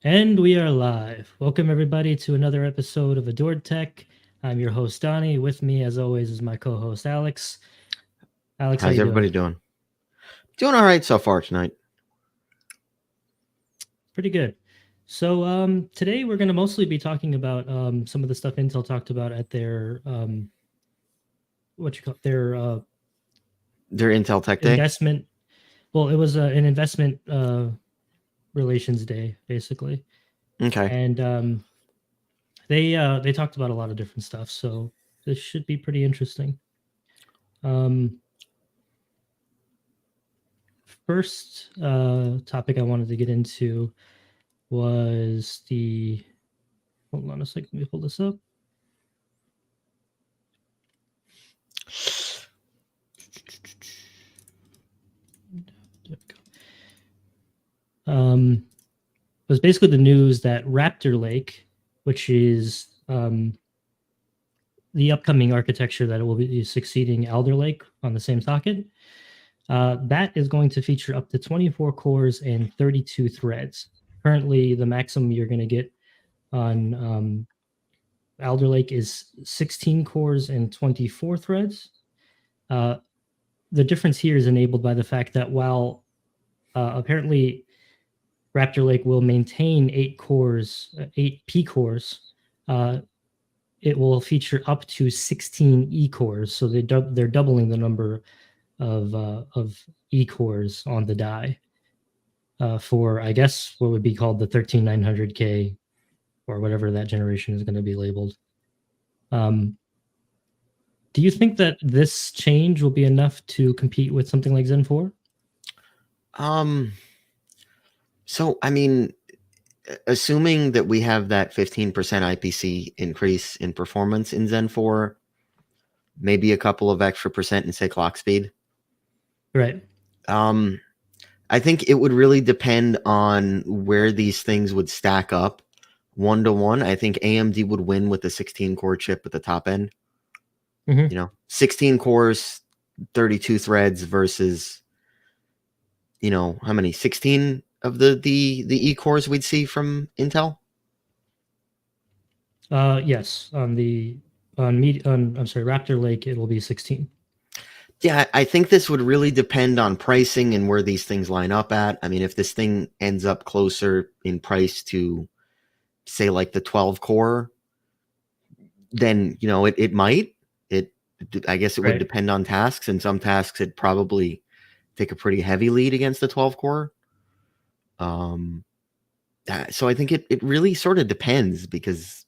And we are live. Welcome, everybody, to another episode of Adored Tech. I'm your host, Donny. With me, as always, is my co host, Alex. Alex, how How's you doing? everybody doing? Doing all right so far tonight. Pretty good. So, today we're going to mostly be talking about some of the stuff Intel talked about at their, their Their Intel Tech Day. investment. Well, it was an investment relations day, basically. Okay. And they talked about a lot of different stuff. So, this should be pretty interesting. First topic I wanted to get into was the. Hold on a second. Let me pull this up. Was basically the news that Raptor Lake, which is the upcoming architecture that will be succeeding Alder Lake on the same socket, that is going to feature up to 24 cores and 32 threads. Currently, the maximum you're going to get on Alder Lake is 16 cores and 24 threads. The difference here is enabled by the fact that while apparently Raptor Lake will maintain 8 P cores, it will feature up to 16 E cores. So they're doubling the number of E cores on the die for, I guess, what would be called the 13900K or whatever that generation is going to be labeled. Do you think that this change will be enough to compete with something like Zen 4? So I mean, assuming that we have that 15% IPC increase in performance in Zen 4, maybe a couple of extra percent in, say, clock speed. Right. I think it would really depend on where these things would stack up 1-to-1. I think AMD would win with the 16-core chip at the top end. 16 cores, 32 threads versus, how many? 16 of the E cores we'd see from Intel? Yes, on Raptor Lake it will be 16. Yeah, I think this would really depend on pricing and where these things line up at. I mean, if this thing ends up closer in price to, say, like the 12 core, then, it might. I guess it would depend on tasks, and some tasks it'd probably take a pretty heavy lead against the 12 core. So I think it really sort of depends because,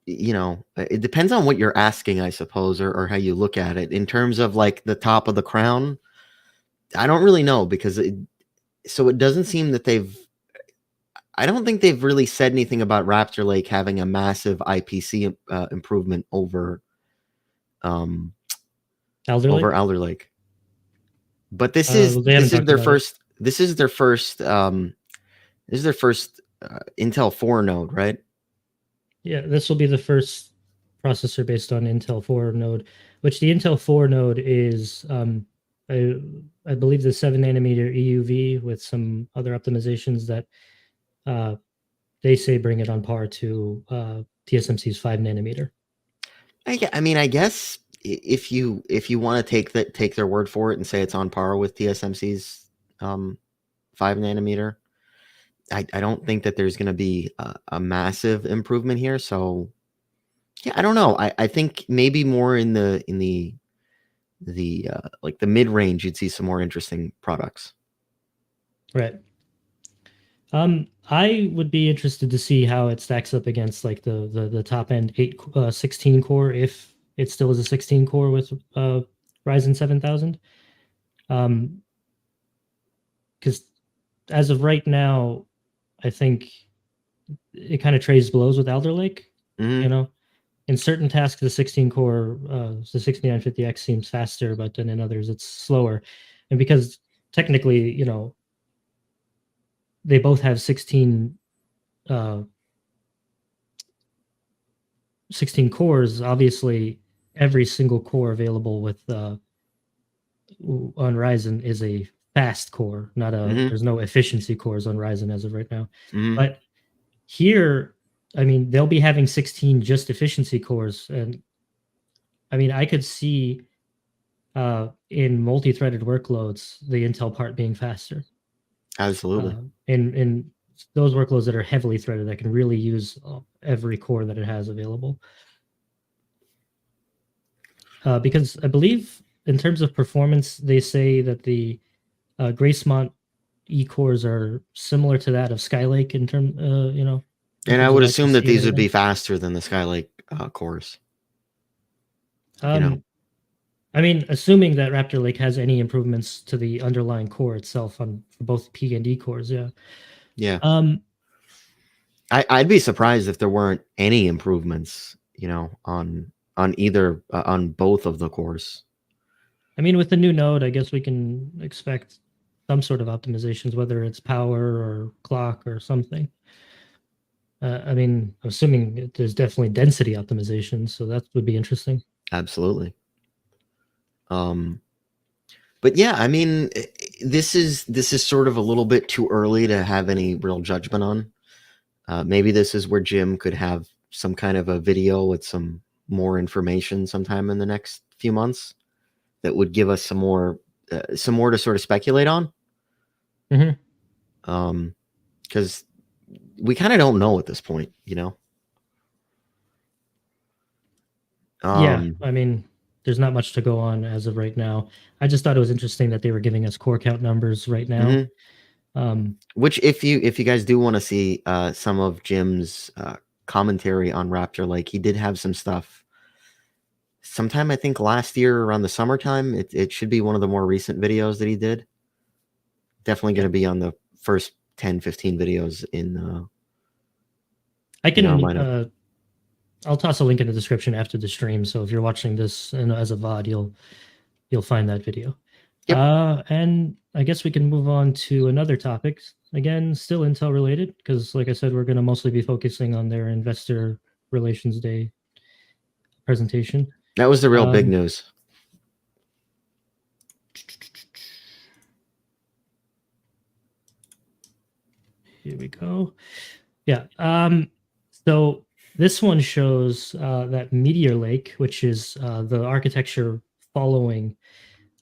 it depends on what you're asking, I suppose, or how you look at it. In terms of like the top of the crown, I don't really know because it doesn't seem that I don't think they've really said anything about Raptor Lake having a massive IPC improvement over Alder Lake. But this is their first Intel 4 node, right? Yeah, this will be the first processor based on Intel 4 node, which the Intel 4 node is, I believe, the 7 nanometer EUV with some other optimizations that they say bring it on par to TSMC's 5 nanometer. I mean, I guess if you want to take their word for it and say it's on par with TSMC's 5 nanometer, I don't think that there's going to be a massive improvement here. So yeah, I don't know. I think maybe more in the like the mid range, you'd see some more interesting products. Right. I would be interested to see how it stacks up against like the top end 16 core, if it still is a 16 core with Ryzen 7000. Because as of right now, I think it kind of trades blows with Alder Lake. Mm-hmm. In certain tasks, the 16 core, the 6950X seems faster, but then in others it's slower. And because technically, they both have 16 cores. Obviously, every single core available with on Ryzen is a fast core, not a. Mhm. There's no efficiency cores on Ryzen as of right now. Mhm. But here, I mean, they'll be having 16 just efficiency cores, and I mean, I could see in multi-threaded workloads the Intel part being faster. Absolutely. In those workloads that are heavily threaded that can really use every core that it has available. Because I believe in terms of performance, they say that the Gracemont E cores are similar to that of Skylake in in And I terms would of assume that accuracy and these would be everything. faster than the Skylake cores. You know. Um, I mean, assuming that Raptor Lake has any improvements to the underlying core itself on for both P and D cores, yeah. Yeah. Um, I'd be surprised if there weren't any improvements. On either on both of the cores. I mean, with the new node, I guess we can expect some sort of optimizations, whether it's power or clock or something. I mean, I'm assuming there's definitely density optimization, so that would be interesting. Absolutely. But yeah, I mean, this is sort of a little bit too early to have any real judgment on. Maybe this is where Jim could have some kind of a video with some more information sometime in the next few months that would give us some more to sort of speculate on. Mm-hmm. Because we kind of don't know at this point, you know. Yeah, Um, I mean, there's not much to go on as of right now. I just thought it was interesting that they were giving us core count numbers right now. mhm. Um, Which, if you guys do want to see some of Jim's commentary on Raptor Lake, he did have some stuff sometime, I think last year around the summertime. It should be one of the more recent videos that he did. Definitely going to be on the first 10, 15 videos I in our can lineup. I'll toss a link in the description after the stream, so if you're watching this as a VOD, you'll find that video. Yep. And I guess we can move on to another topic. Again, still Intel related, because like I said, we're going to mostly be focusing on their Investor Relations Day presentation. That was the real big Um, news. Here we go. Yeah. So this one shows that Meteor Lake, which is the architecture following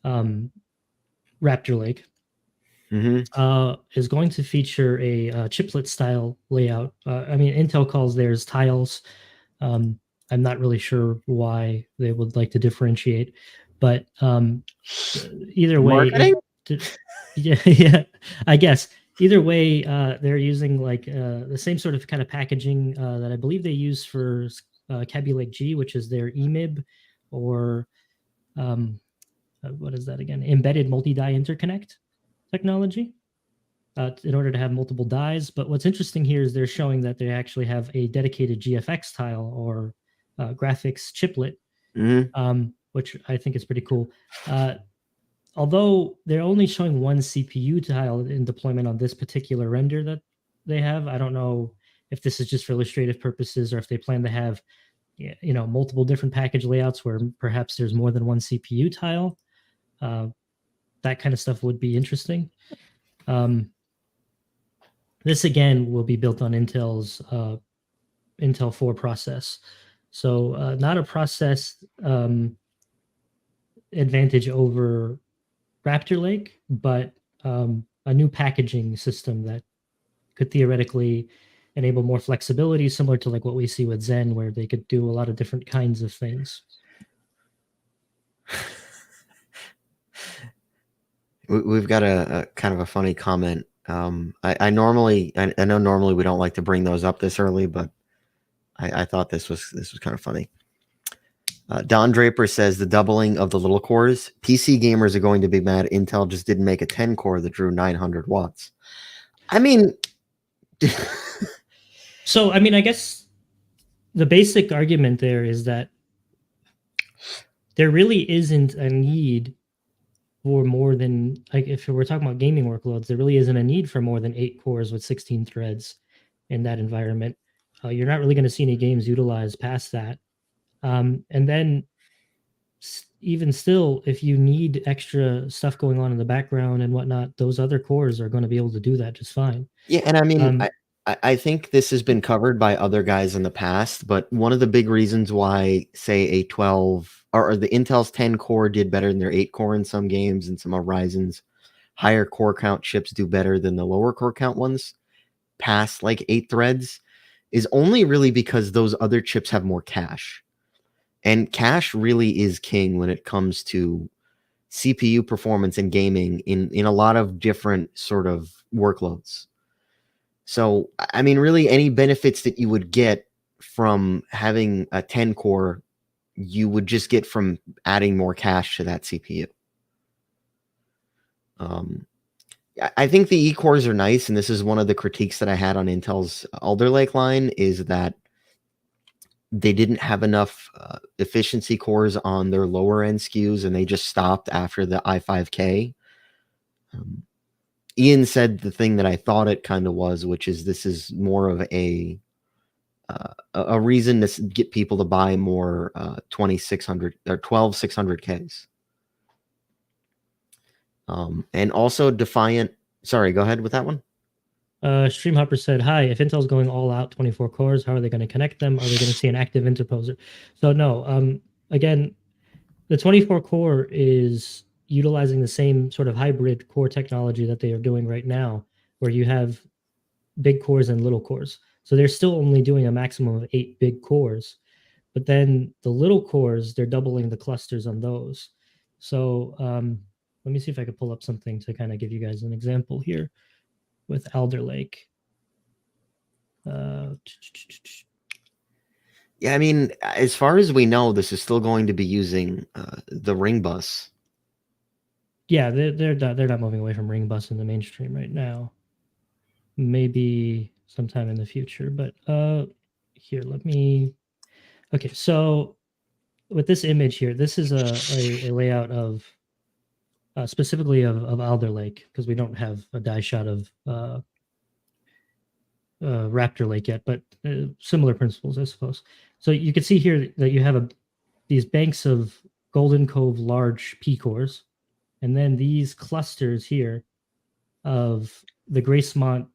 Raptor Lake, Mm-hmm. is going to feature a chiplet style layout. I mean, Intel calls theirs tiles. I'm not really sure why they would like to differentiate, but either way, Marketing? yeah, yeah, I guess either way, they're using like the same sort of kind of packaging that I believe they use for Kaby Lake G, which is their EMIB, or um, what is that again? Embedded multi-die interconnect technology. In order to have multiple dies. But what's interesting here is they're showing that they actually have a dedicated GFX tile or graphics chiplet, Mm-hmm. which I think is pretty cool. Although they're only showing one CPU tile in deployment on this particular render that they have, I don't know if this is just for illustrative purposes or if they plan to have multiple different package layouts where perhaps there's more than one CPU tile. That kind of stuff would be interesting. This again will be built on Intel's Intel 4 process. So not a process advantage over Raptor Lake, but a new packaging system that could theoretically enable more flexibility, similar to like what we see with Zen, where they could do a lot of different kinds of things. We've got a kind of a funny comment. I know normally we don't like to bring those up this early, but I thought this was kind of funny. Don Draper says the doubling of the little cores. PC gamers are going to be mad. Intel just didn't make a 10 core that drew 900 watts. I mean, So, I mean, I guess the basic argument there is that there really isn't a need for more than, like, if we're talking about gaming workloads, there really isn't a need for more than 8 cores with 16 threads in that environment. You're not really going to see any games utilize past that. And then even still, if you need extra stuff going on in the background and whatnot, those other cores are going to be able to do that just fine. Yeah, and I mean, Um, I think this has been covered by other guys in the past, but one of the big reasons why, say, a 12 or the Intel's 10 core did better than their 8 core in some games, and some of Ryzen's higher core count chips do better than the lower core count ones past like 8 threads, is only really because those other chips have more cache. And cache really is king when it comes to CPU performance in gaming in a lot of different sort of workloads. So, I mean, really, any benefits that you would get from having a 10 core, you would just get from adding more cache to that CPU. I think the E cores are nice, and this is one of the critiques that I had on Intel's Alder Lake line, is that they didn't have enough efficiency cores on their lower end SKUs, and they just stopped after the i5K. Ian said the thing that I thought it kind of was, which is this is more of a reason to get people to buy more 2600 or 12600Ks. And also Defiant. Sorry, go ahead with that one. Streamhopper said, "Hi. If Intel's going all out 24 cores, how are they going to connect them? Are they going to see an active interposer?" So no. Again, the 24 core is utilizing the same sort of hybrid core technology that they are doing right now, where you have big cores and little cores. So they're still only doing a maximum of 8 big cores, but then the little cores, they're doubling the clusters on those. So let me see if I could pull up something to kind of give you guys an example here with Alder Lake. Yeah, I mean, as far as we know, this is still going to be using the ring bus. Yeah, they're not moving away from ring bus in the mainstream right now. Maybe sometime in the future, but here, let me. Okay, so with this image here, this is a layout of specifically of Alder Lake, because we don't have a die shot of Raptor Lake yet, but similar principles, I suppose. So you can see here that you have these banks of Golden Cove large P cores, and then these clusters here of the Gracemont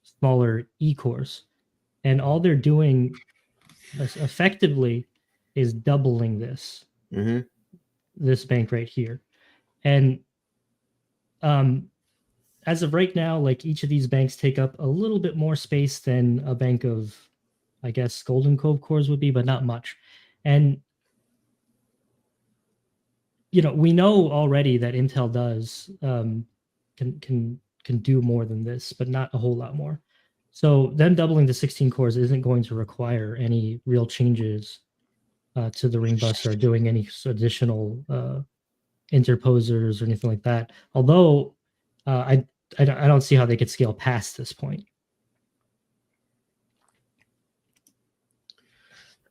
smaller E cores, and all they're doing effectively is doubling this bank right here. And as of right now, like each of these banks take up a little bit more space than a bank of, I guess, Golden Cove cores would be, but not much. And we know already that Intel does can do more than this, but not a whole lot more. So them doubling to 16 cores isn't going to require any real changes to the ring bus or doing any additional interposers or anything like that. Although I don't see how they could scale past this point.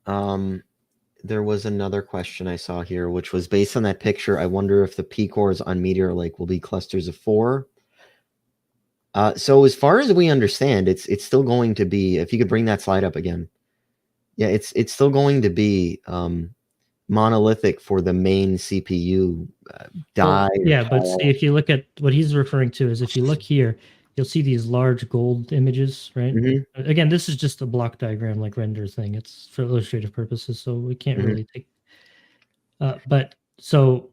There was another question I saw here, which was based on that picture. I wonder if the P cores on Meteor Lake will be clusters of 4. So as far as we understand, it's still going to be. If you could bring that slide up again, yeah, it's still going to be monolithic for the main CPU die. Yeah, but see, if you look at what he's referring to, is if you look here, you'll see these large gold images, right? Mm-hmm. Again, this is just a block diagram, like render thing. It's for illustrative purposes, so we can't really take. But so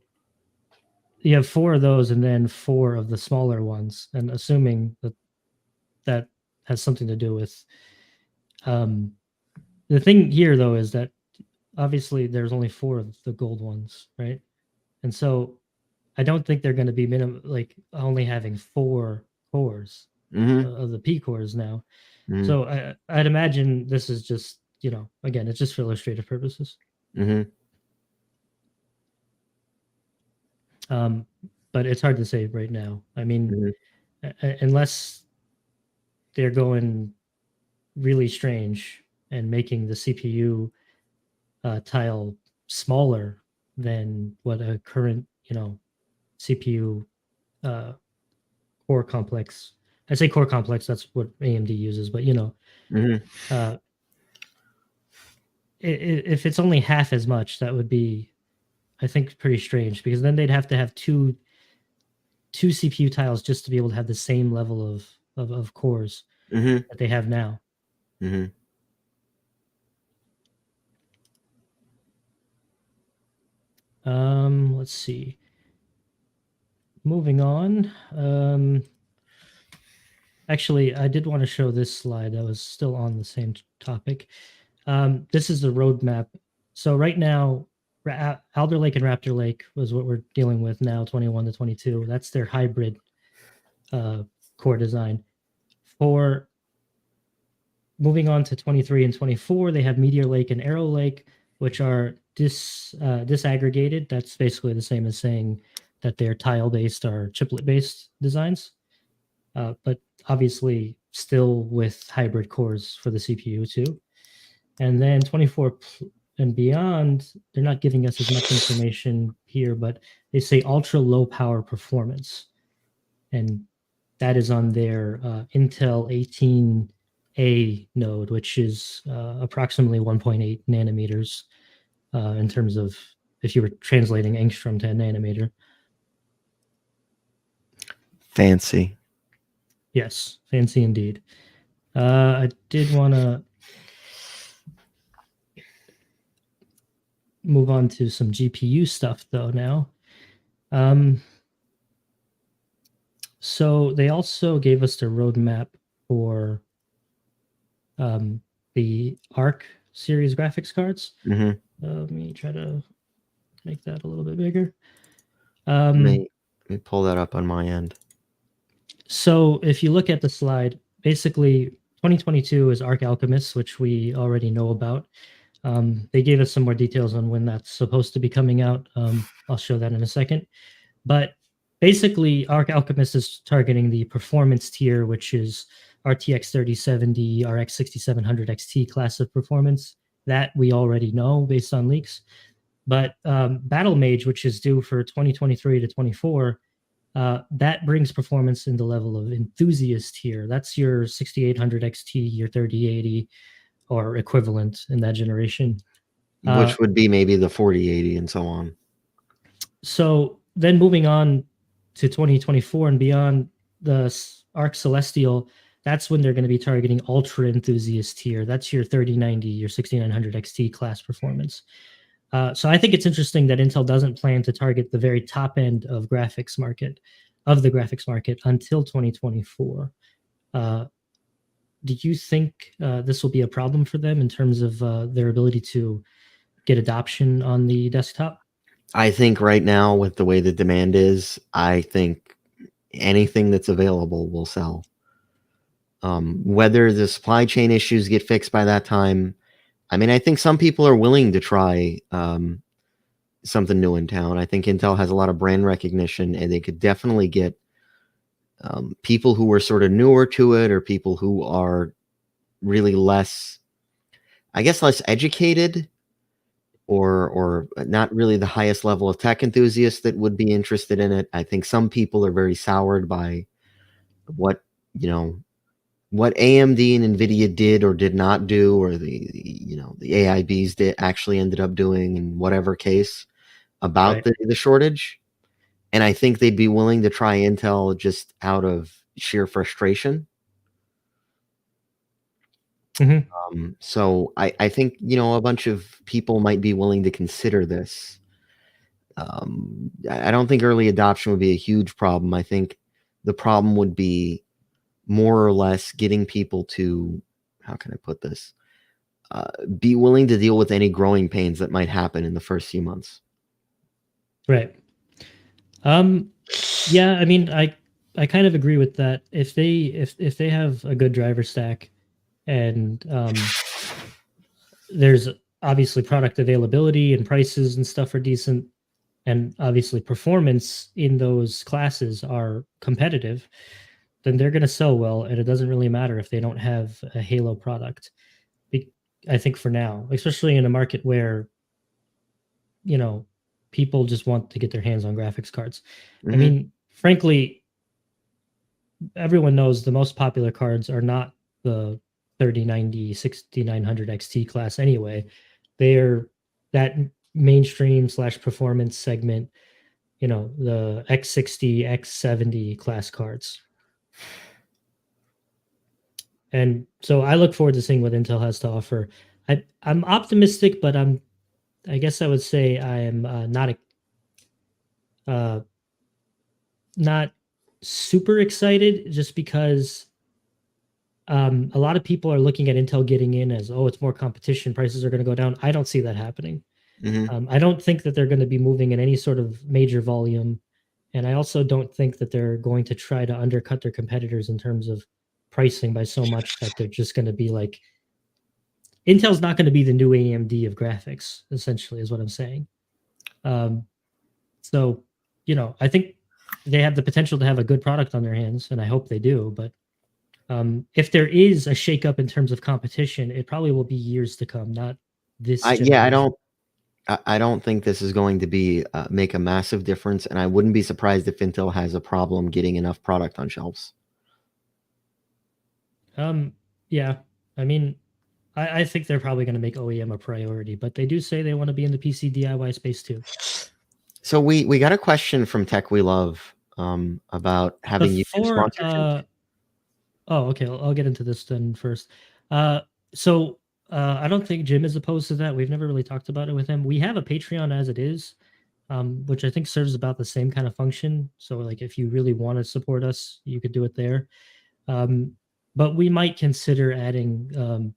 you have 4 of those, and then 4 of the smaller ones, and assuming that has something to do with. The thing here, though, is that obviously there's only 4 of the gold ones, right? And so I don't think they're going to be like only having 4 cores of the P cores now. So I'd imagine this is just, again, it's just for illustrative purposes. But it's hard to say right now. I mean, unless they're going really strange and making the CPU tile smaller than what a current, CPU core complex. I say core complex, that's what AMD uses, but if it's only half as much, that would be I think pretty strange, because then they'd have to have two CPU tiles just to be able to have the same level of cores Mm-hmm. that they have now. Mm-hmm. Let's see. Moving on. Actually, I did want to show this slide that was still on the same topic. This is the roadmap. So right now, Alder Lake and Raptor Lake was what we're dealing with now, 21 to 22. That's their hybrid core design. For moving on to 23 and 24, they have Meteor Lake and Arrow Lake, which are disaggregated. That's basically the same as saying that they're tile-based or chiplet-based designs, but obviously still with hybrid cores for the CPU too. And then 24 and beyond, they're not giving us as much information here, but they say ultra low power performance. And that is on their Intel 18A node, which is approximately 1.8 nanometers in terms of if you were translating angstrom to a nanometer. Fancy. Yes, fancy indeed. I did want to move on to some GPU stuff, though, now. So they also gave us the roadmap for the ARC series graphics cards. Mm-hmm. Let me try to make that a little bit bigger. Let me pull that up on my end. So if you look at the slide, basically 2022 is Arc Alchemist, which we already know about. They gave us some more details on when that's supposed to be coming out. I'll show that in a second. But basically, Arc Alchemist is targeting the performance tier, which is RTX 3070, RX 6700 XT class of performance. That we already know based on leaks. But Battle Mage, which is due for 2023 to 24, that brings performance in the level of enthusiast tier. That's your 6800 XT, your 3080, or equivalent in that generation. Which would be maybe the 4080 and so on. So then moving on to 2024 and beyond, the Arc Celestial, that's when they're going to be targeting ultra enthusiast tier. That's your 3090, your 6900 XT class performance. So I think it's interesting that Intel doesn't plan to target the very top end of the graphics market until 2024. Do you think this will be a problem for them in terms of their ability to get adoption on the desktop? I think right now, with the way the demand is, I think anything that's available will sell. Whether the supply chain issues get fixed by that time, I mean, I think some people are willing to try something new in town. I think Intel has a lot of brand recognition, and they could definitely get people who are sort of newer to it, or people who are really less educated, or not really the highest level of tech enthusiasts that would be interested in it. I think some people are very soured by what AMD and Nvidia did or did not do, or the AIBs actually ended up doing in whatever case about Right. the shortage. And I think they'd be willing to try Intel just out of sheer frustration. Mm-hmm. So I think, a bunch of people might be willing to consider this. I don't think early adoption would be a huge problem. I think the problem would be more or less getting people to, how can I put this, be willing to deal with any growing pains that might happen in the first few months. Right. Yeah, I mean, I kind of agree with that. If they have a good driver stack, and there's obviously product availability and prices and stuff are decent, and obviously performance in those classes are competitive, then they're going to sell well, and it doesn't really matter if they don't have a Halo product. I think for now, especially in a market where people just want to get their hands on graphics cards. Mm-hmm. I mean, frankly, everyone knows the most popular cards are not the 3090, 6900 XT class anyway. They're that mainstream / performance segment, the X60, X70 class cards. And so I look forward to seeing what Intel has to offer. I'm optimistic, but I guess I would say I am not super excited, just because a lot of people are looking at Intel getting in as, oh, it's more competition, prices are going to go down. I don't see that happening. Mm-hmm. I don't think that they're going to be moving in any sort of major volume. And I also don't think that they're going to try to undercut their competitors in terms of pricing by so much that they're just going to be like, Intel's not going to be the new AMD of graphics, essentially, is what I'm saying. So, I think they have the potential to have a good product on their hands, and I hope they do. But if there is a shakeup in terms of competition, it probably will be years to come, not this generation. I don't think this is going to be make a massive difference, and I wouldn't be surprised if Intel has a problem getting enough product on shelves. Yeah, I mean, I think they're probably going to make OEM a priority, but they do say they want to be in the PC DIY space too. So we got a question from Tech We Love about having YouTube sponsorship. Oh, okay, I'll get into this then first. So I don't think Jim is opposed to that. We've never really talked about it with him. We have a Patreon as it is, which I think serves about the same kind of function. So like, if you really want to support us, you could do it there. But we might consider adding,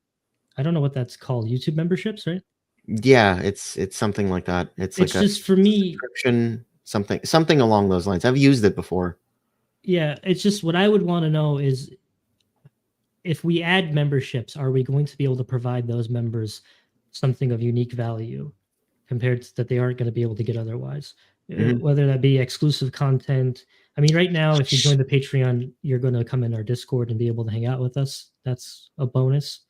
I don't know what that's called, YouTube memberships, right? Yeah, it's something like that. It's like It's a just, for me, subscription, something along those lines. I've used it before. yeah, it's just, what I would want to know is, if we add memberships, are we going to be able to provide those members something of unique value compared to that they aren't going to be able to get otherwise? Mhm. Whether that be exclusive content. I mean, right now, if you join the Patreon, you're going to come in our Discord and be able to hang out with us. That's a bonus.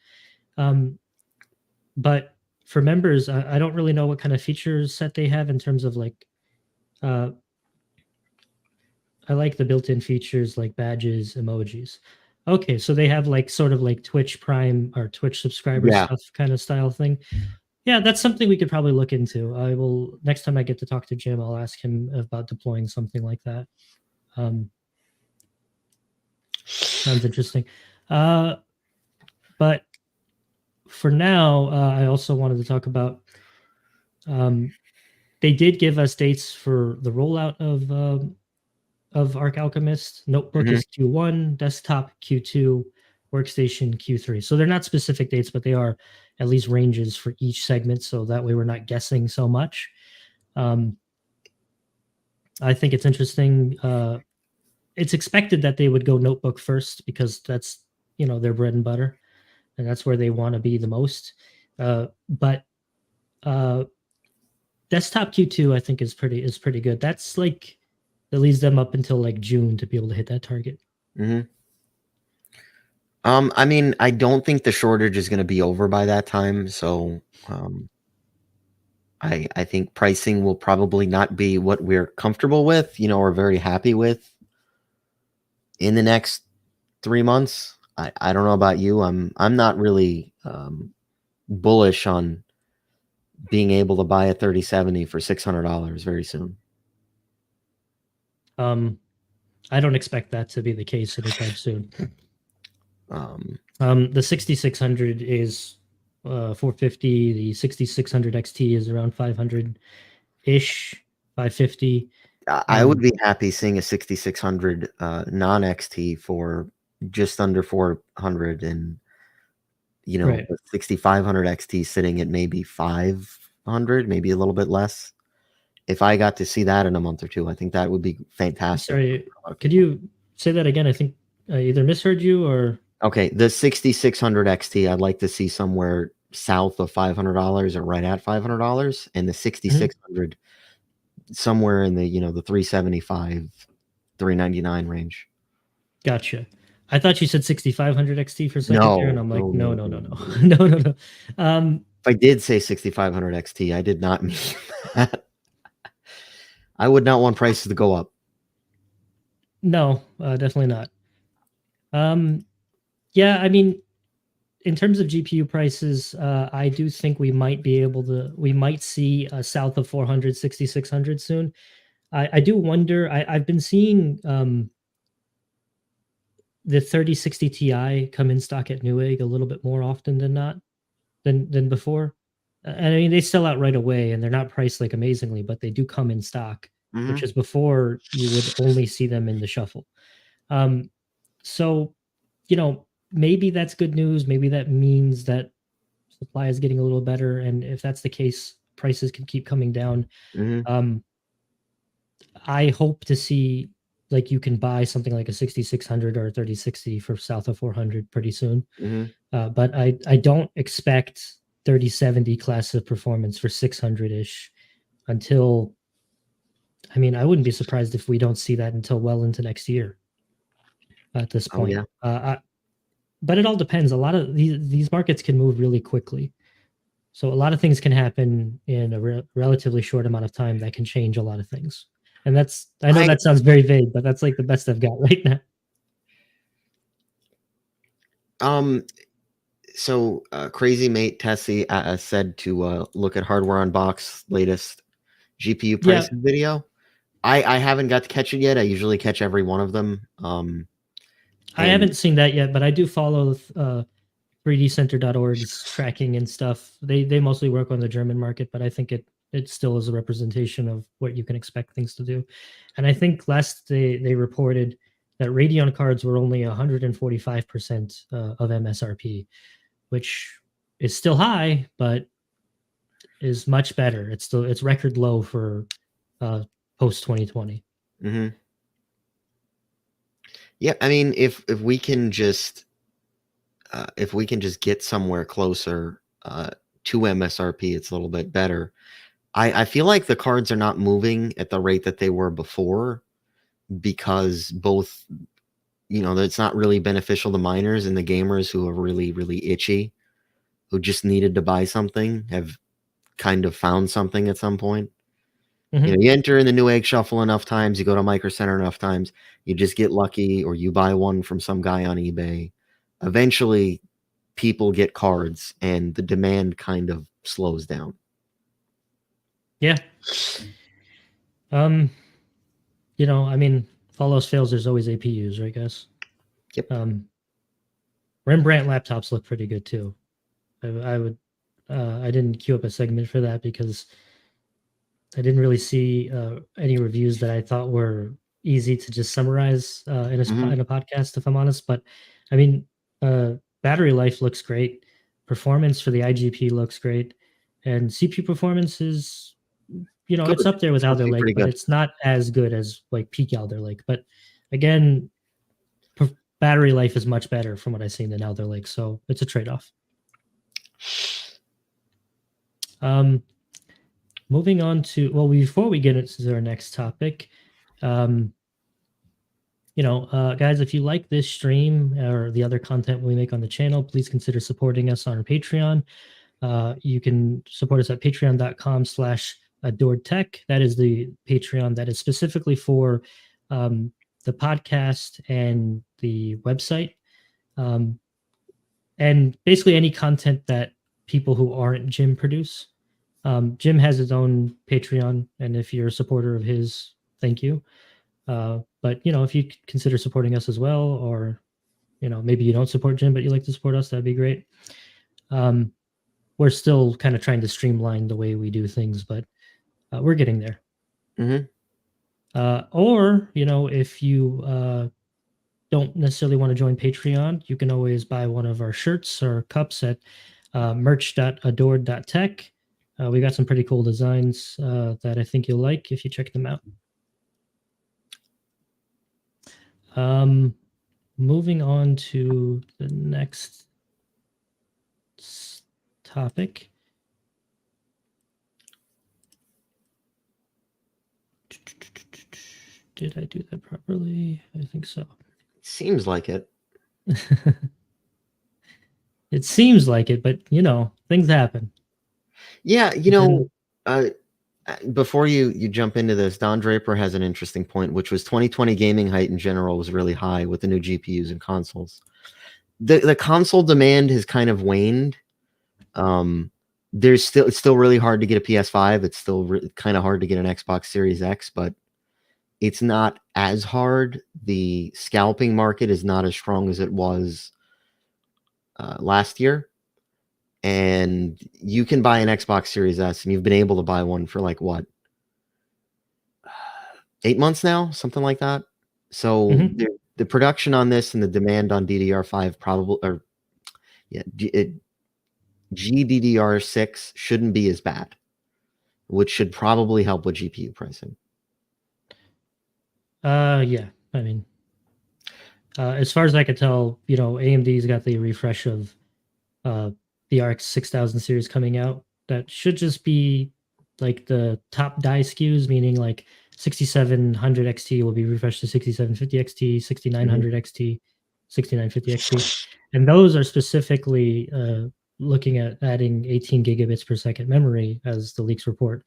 But for members, I don't really know what kind of features set they have in terms of like, I like the built-in features like badges, emojis. Okay, so they have like sort of like Twitch Prime or Twitch subscriber Yeah. stuff kind of style thing. Yeah, that's something we could probably look into. I will, next time I get to talk to Jim, I'll ask him about deploying something like that. Sounds interesting. But for now, I also wanted to talk about, they did give us dates for the rollout of Arc Alchemist. Notebook Mhm. is Q1, desktop Q2, workstation Q3. So they're not specific dates, but they are at least ranges for each segment. So that way we're not guessing so much. I think it's interesting. It's expected that they would go notebook first because that's, their bread and butter, and that's where they want to be the most. But desktop Q2, I think, is pretty good. That's like, that leads them up until like June to be able to hit that target. Mhm. I mean, I don't think the shortage is going to be over by that time, so I think pricing will probably not be what we're comfortable with, or very happy with in the next 3 months. I don't know about you. I'm not really bullish on being able to buy a 3070 for $600 very soon. I don't expect that to be the case anytime soon. Um, The 6600 is 450. The 6600 XT is around 500 ish, 550. I would be happy seeing a 6600 non XT for just under 400, and Right. the 6500 XT sitting at maybe 500, maybe a little bit less. If I got to see that in a month or two, I think that would be fantastic. Sorry, could you say that again? I think I either misheard you or. Okay, the 6600 XT, I'd like to see somewhere south of $500 or right at $500, and the Mhm. 6600 somewhere in the the 375, 399 range. Gotcha. I thought you said 6500 XT for a second there, and No, I'm like, no, no, no, no, no, no, no, no, no. no, no, no. If I did say 6500 XT, I did not mean that. I would not want prices to go up. No, definitely not. Yeah, I mean, in terms of GPU prices, I do think we might see south of 400, 6600 soon. I do wonder. I've been seeing the 3060 Ti come in stock at Newegg a little bit more often than not than before. And I mean, they sell out right away, and they're not priced like amazingly, but they do come in stock, which is before you would only see them in the shuffle. So, maybe that's good news. Maybe that means that supply is getting a little better, and if that's the case, prices can keep coming down. I hope to see like you can buy something like a 6600 or a 3060 for south of 400 pretty soon. But I don't expect 3070 class of performance for 600-ish until, I mean, I wouldn't be surprised if we don't see that until well into next year at this point. But it all depends. A lot of these markets can move really quickly. So a lot of things can happen in a relatively short amount of time that can change a lot of things. And I know that sounds very vague, but that's like the best I've got right now. So Crazy Mate Tessie said to look at Hardware Unbox latest GPU prices video. I haven't got to catch it yet. I usually catch every one of them. I haven't seen that yet, but I do follow 3dcenter.org's tracking and stuff. They mostly work on the German market, but I think it still is a representation of what you can expect things to do. And I think last they reported that Radeon cards were only 145% of MSRP, which is still high, but is much better. It's record low for post 2020. Yeah, I mean, if we can just get somewhere closer to MSRP, it's a little bit better. I feel like the cards are not moving at the rate that they were before because both, it's not really beneficial to miners, and the gamers who are really, really itchy, who just needed to buy something, have kind of found something at some point. You enter in the Newegg shuffle enough times, you go to Micro Center enough times, you just get lucky, or you buy one from some guy on eBay. Eventually, people get cards, and the demand kind of slows down. Yeah. I mean, if all else fails, there's always APUs, right, guys? Yep. Rembrandt laptops look pretty good too. I didn't queue up a segment for that because I didn't really see any reviews that I thought were easy to just summarize in a podcast, if I'm honest. But I mean, battery life looks great. Performance for the IGP looks great. And CPU performance is, good. It's up there with Alder Lake, but it's not as good as like peak Alder Lake. But again, battery life is much better from what I've seen than Alder Lake. So it's a trade-off. Moving on to, before we get into our next topic, guys, if you like this stream or the other content we make on the channel, please consider supporting us on our Patreon. You can support us at patreon.com/adoredtech. That is the Patreon that is specifically for the podcast and the website. And basically any content that people who aren't Jim produce. Jim has his own Patreon, and if you're a supporter of his, thank you. But if you consider supporting us as well, or maybe you don't support Jim but you like to support us, that'd be great. We're still kind of trying to streamline the way we do things, but we're getting there. Or if you don't necessarily want to join Patreon, you can always buy one of our shirts or cups at merch.adored.tech. We got some pretty cool designs that I think you'll like if you check them out. Moving on to the next topic. Did I do that properly? I think so. Seems like it. It seems like it, but things happen. Yeah, before you jump into this, Don Draper has an interesting point, which was 2020 gaming height in general was really high with the new GPUs and consoles. the console demand has kind of waned. It's still really hard to get a PS5. It's still kind of hard to get an Xbox Series X, but it's not as hard. The scalping market is not as strong as it was last year. And you can buy an Xbox Series S, and you've been able to buy one for like what, 8 months now, something like that. So the production on this and the demand on DDR5 probably, or yeah, GDDR6 shouldn't be as bad, which should probably help with GPU pricing. Yeah. I mean, as far as I could tell, AMD's got the refresh of the RX 6000 series coming out. That should just be like the top die SKUs, meaning like 6700 XT will be refreshed to 6750 XT, 6900 XT, 6950 XT. And those are specifically looking at adding 18 gigabits per second memory, as the leaks report.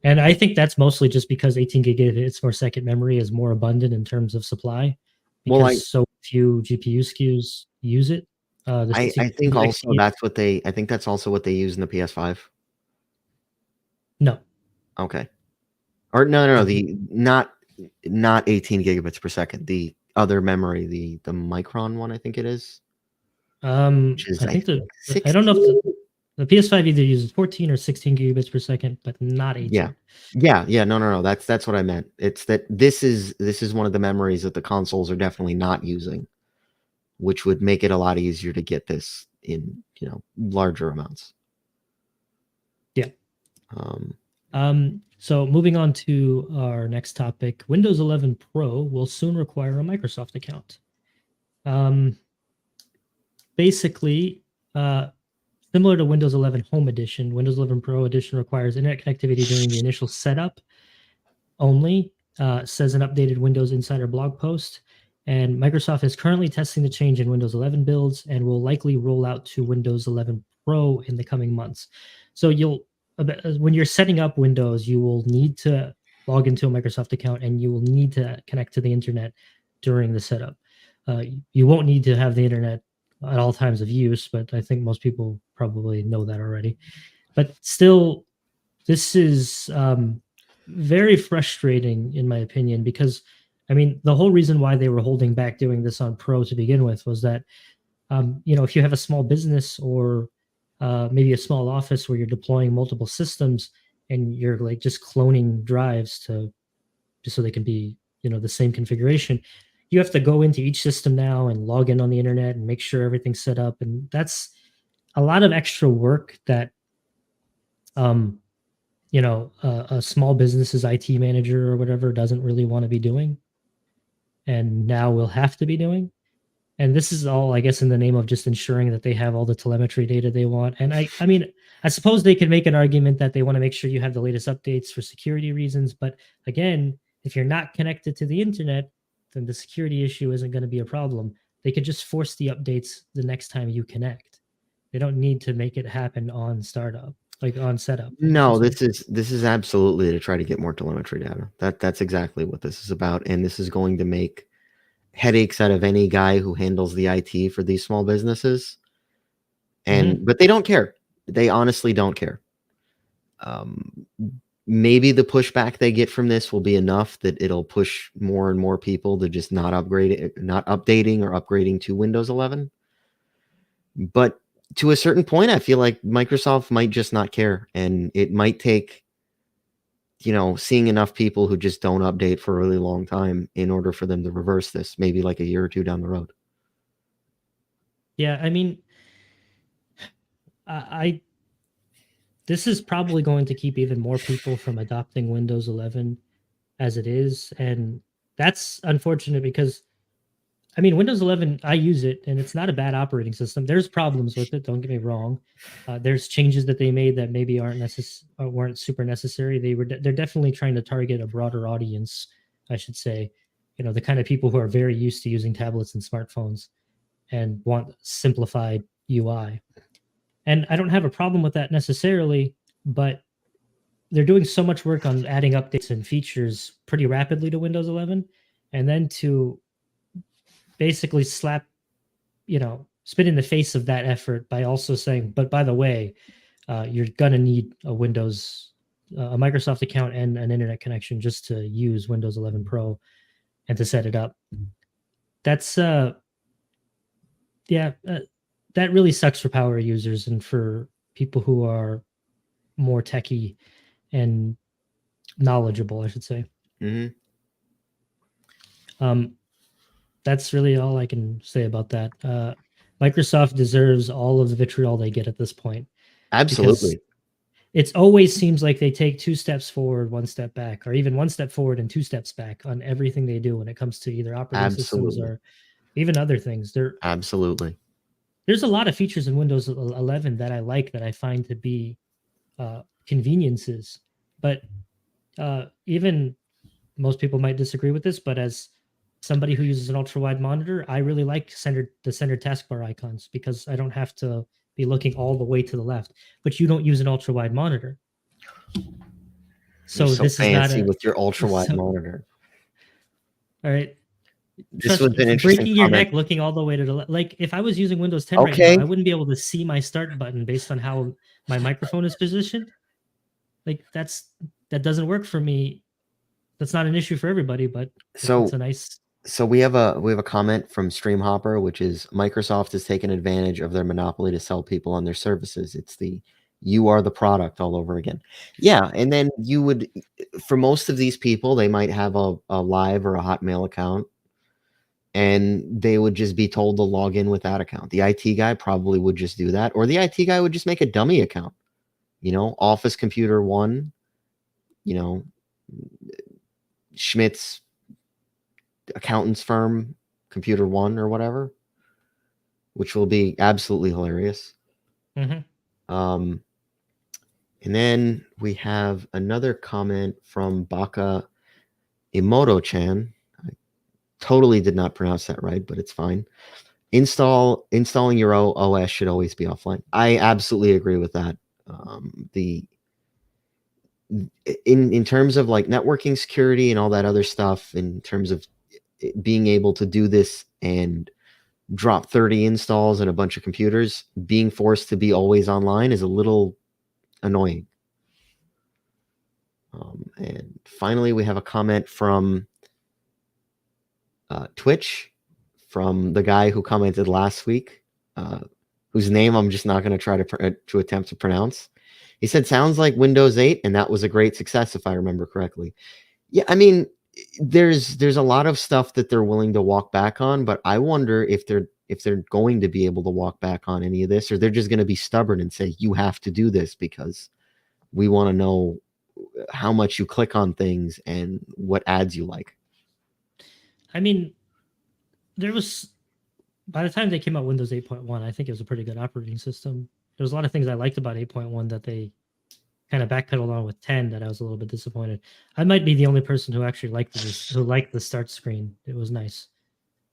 And I think that's mostly just because 18 gigabits per second memory is more abundant in terms of supply, because so few GPU SKUs use it. I think also I think that's also what they use in the PS5. No. Okay. Or no, the not 18 gigabits per second. The other memory, the Micron one, I think it is. I think I don't know if the PS5 either uses 14 or 16 gigabits per second, but not 18. Yeah. No. That's what I meant. It's that this is one of the memories that the consoles are definitely not using, which would make it a lot easier to get this in, larger amounts. Yeah. So moving on to our next topic, Windows 11 Pro will soon require a Microsoft account. Basically, similar to Windows 11 Home Edition, Windows 11 Pro Edition requires internet connectivity during the initial setup only, says an updated Windows Insider blog post. And Microsoft is currently testing the change in Windows 11 builds and will likely roll out to Windows 11 Pro in the coming months. So when you're setting up Windows, you will need to log into a Microsoft account, and you will need to connect to the internet during the setup. You won't need to have the internet at all times of use, but I think most people probably know that already. But still, this is very frustrating, in my opinion, because the whole reason why they were holding back doing this on Pro to begin with was that, if you have a small business or maybe a small office where you're deploying multiple systems and you're like just cloning drives just so they can be, the same configuration, you have to go into each system now and log in on the internet and make sure everything's set up. And that's a lot of extra work that, a small business's IT manager or whatever doesn't really want to be doing, and now will have to be doing. And this is all, I guess, in the name of just ensuring that they have all the telemetry data they want. And I suppose they could make an argument that they want to make sure you have the latest updates for security reasons. But again, if you're not connected to the internet, then the security issue isn't going to be a problem. They could just force the updates the next time you connect. They don't need to make it happen on startup, like on setup. No, this is absolutely to try to get more telemetry data. That's exactly what this is about. And this is going to make headaches out of any guy who handles the IT for these small businesses. And but they don't care. They honestly don't care. Maybe the pushback they get from this will be enough that it'll push more and more people to just not updating or upgrading to Windows 11. But to a certain point, I feel like Microsoft might just not care, and it might take, seeing enough people who just don't update for a really long time in order for them to reverse this, maybe like a year or two down the road. Yeah, this is probably going to keep even more people from adopting Windows 11 as it is. And that's unfortunate because, Windows 11, I use it, and it's not a bad operating system. There's problems with it, don't get me wrong. There's changes that they made that maybe weren't super necessary. They're definitely trying to target a broader audience, I should say. The kind of people who are very used to using tablets and smartphones and want simplified UI. And I don't have a problem with that necessarily, but they're doing so much work on adding updates and features pretty rapidly to Windows 11, and then to basically slap, spit in the face of that effort by also saying, but by the way, you're going to need a Microsoft account and an internet connection just to use Windows 11 Pro and to set it up. That's that really sucks for power users and for people who are more techie and knowledgeable, I should say. Mm-hmm. That's really all I can say about that. Microsoft deserves all of the vitriol they get at this point. Absolutely. It always seems like they take 2 steps forward, 1 step back, or even 1 step forward and 2 steps back on everything they do when it comes to either operating systems or even other things. Absolutely. There's a lot of features in Windows 11 that I like, that I find to be conveniences, but even most people might disagree with this, but as somebody who uses an ultra wide monitor, I really like the center taskbar icons because I don't have to be looking all the way to the left. But you don't use an ultra wide monitor, so this fancy is not with your ultra wide monitor. All right. This was an interesting breaking your neck looking all the way to the left. Like if I was using Windows 10 right now, I wouldn't be able to see my start button based on how my microphone is positioned. Like that doesn't work for me. That's not an issue for everybody, but it's a nice. So we have a comment from Streamhopper, which is Microsoft has taken advantage of their monopoly to sell people on their services. It's the you are the product all over again. Yeah, and then you would, for most of these people, they might have a Live or a Hotmail account, and they would just be told to log in with that account. The IT guy probably would just do that, or the IT guy would just make a dummy account. Office Computer 1, Schmidt's accountant's firm, Computer 1 or whatever, which will be absolutely hilarious. Mm-hmm. And then we have another comment from Baka Imoto-chan. I totally did not pronounce that right, but it's fine. Installing your OS should always be offline. I absolutely agree with that. In terms of like networking security and all that other stuff, in terms of being able to do this and drop 30 installs and a bunch of computers, being forced to be always online is a little annoying. And finally, we have a comment from Twitch from the guy who commented last week, whose name I'm just not going to try to attempt to pronounce. He said, sounds like Windows 8, and that was a great success, if I remember correctly. Yeah, I mean, there's a lot of stuff that they're willing to walk back on, but I wonder if they're going to be able to walk back on any of this, or they're just going to be stubborn and say, you have to do this because we want to know how much you click on things and what ads you like. I mean, by the time they came out Windows 8.1, I think it was a pretty good operating system. There was a lot of things I liked about 8.1 that they kind of backpedaled on with 10 that I was a little bit disappointed. I might be the only person who actually liked the start screen. It was nice.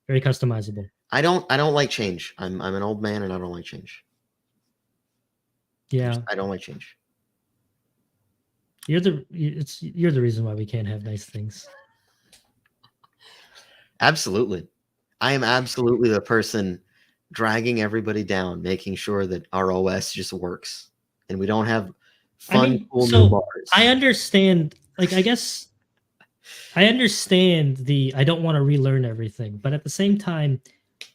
Very customizable. I don't like change. I'm an old man and I don't like change. Yeah. I don't like change. You're the reason why we can't have nice things. Absolutely. I am absolutely the person dragging everybody down, making sure that our OS just works and we don't have fun, cool new bars. I understand, I guess I understand I don't want to relearn everything, but at the same time,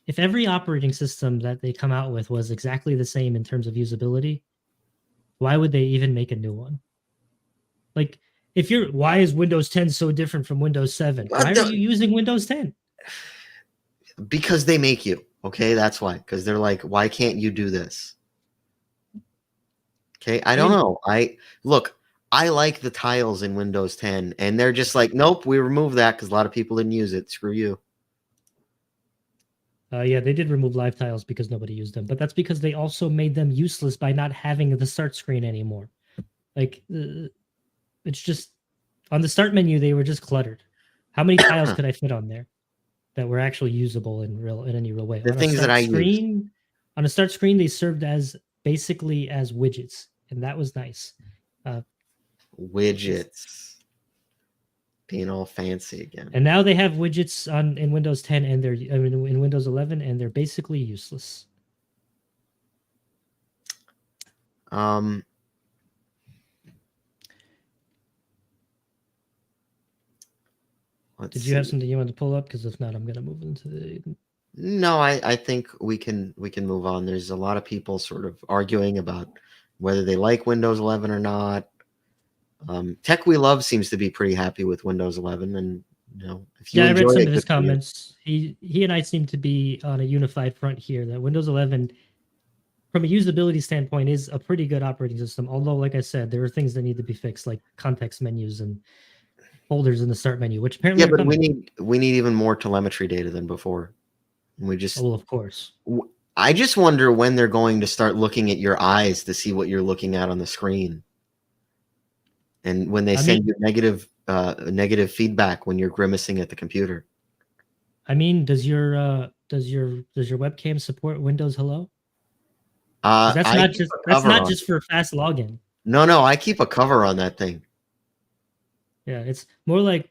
if every operating system that they come out with was exactly the same in terms of usability, why would they even make a new one? Like, why is Windows 10 so different from Windows 7? Why are you using Windows 10? Because they make you. Okay, that's why. Because they're like, why can't you do this? Okay, I don't know. I like the tiles in Windows 10, and they're just like, nope, we removed that because a lot of people didn't use it. Screw you. Yeah, they did remove live tiles because nobody used them, but that's because they also made them useless by not having the start screen anymore. Like, it's just on the start menu, they were just cluttered. How many tiles could I fit on there that were actually usable in any real way? The things that I use. On a start screen, they served as basically as widgets, and that was nice. Widgets. being all fancy again. And now they have widgets in Windows 10 and in Windows 11, and they're basically useless. Did you have something you want to pull up? Because if not, I'm going to move into the. No, I think we can move on. There's a lot of people sort of arguing about whether they like Windows 11 or not. Tech We Love seems to be pretty happy with Windows 11, and if you I read enjoy some it, of his good for you. comments. He and I seem to be on a unified front here that Windows 11, from a usability standpoint, is a pretty good operating system. Although, like I said, there are things that need to be fixed, like context menus and folders in the start menu, which apparently are But coming. we need even more telemetry data than before. We just Well, of course. I just wonder when they're going to start looking at your eyes to see what you're looking at on the screen. And when they send you negative feedback when you're grimacing at the computer. I mean, does your webcam support Windows Hello? That's not just for fast login. No, I keep a cover on that thing. Yeah, it's more like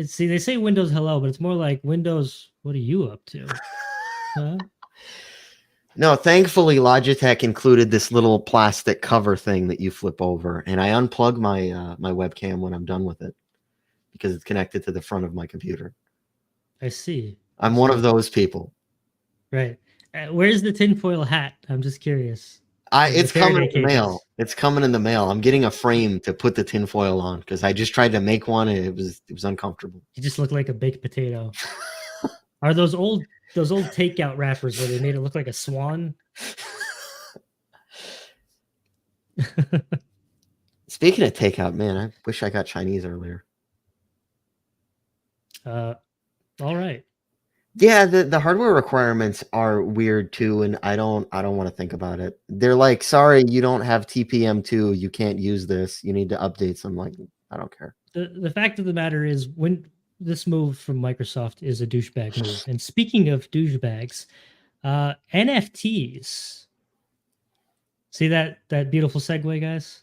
see, they say Windows Hello, but it's more like Windows, what are you up to? Huh? No, thankfully Logitech included this little plastic cover thing that you flip over, and I unplug my my webcam when I'm done with it because it's connected to the front of my computer. I see. I'm one of those people. Right. Where's the tinfoil hat? I'm just curious. It's coming in the mail. It's coming in the mail. I'm getting a frame to put the tinfoil on because I just tried to make one and it was uncomfortable. You just look like a baked potato. Are those old takeout wrappers where they made it look like a swan? Speaking of takeout, man, I wish I got Chinese earlier. All right. Yeah, the hardware requirements are weird too, and I don't want to think about it. They're like, sorry, you don't have TPM2, you can't use this. You need to update some. Like, I don't care. The fact of the matter is, when this move from Microsoft is a douchebag move. And speaking of douchebags, NFTs. See that beautiful segue, guys?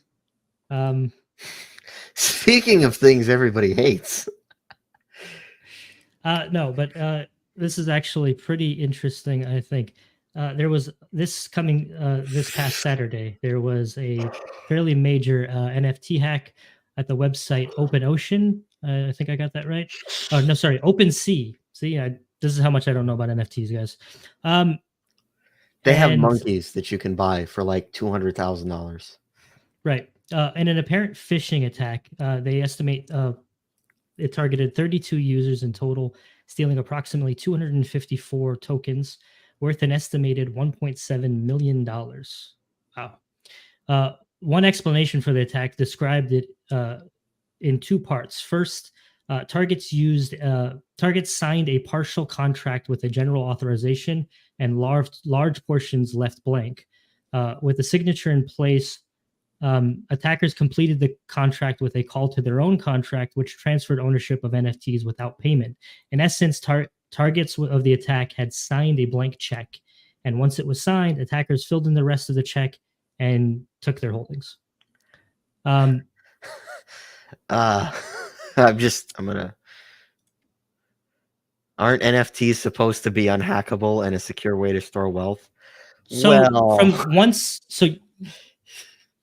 Speaking of things everybody hates. No, but this is actually pretty interesting, I think. There was this past Saturday, there was a fairly major NFT hack at the website OpenOcean. I think I got that right. Oh, no, sorry, OpenSea. See, this is how much I don't know about NFTs, guys. They have monkeys that you can buy for like $200,000. Right. In an apparent phishing attack, they estimate it targeted 32 users in total, stealing approximately 254 tokens worth an estimated $1.7 million. Wow. One explanation for the attack described it in two parts. First, targets signed a partial contract with a general authorization and large portions left blank. With the signature in place, attackers completed the contract with a call to their own contract, which transferred ownership of NFTs without payment. In essence, targets of the attack had signed a blank check, and once it was signed, attackers filled in the rest of the check and took their holdings. I'm gonna. Aren't NFTs supposed to be unhackable and a secure way to store wealth?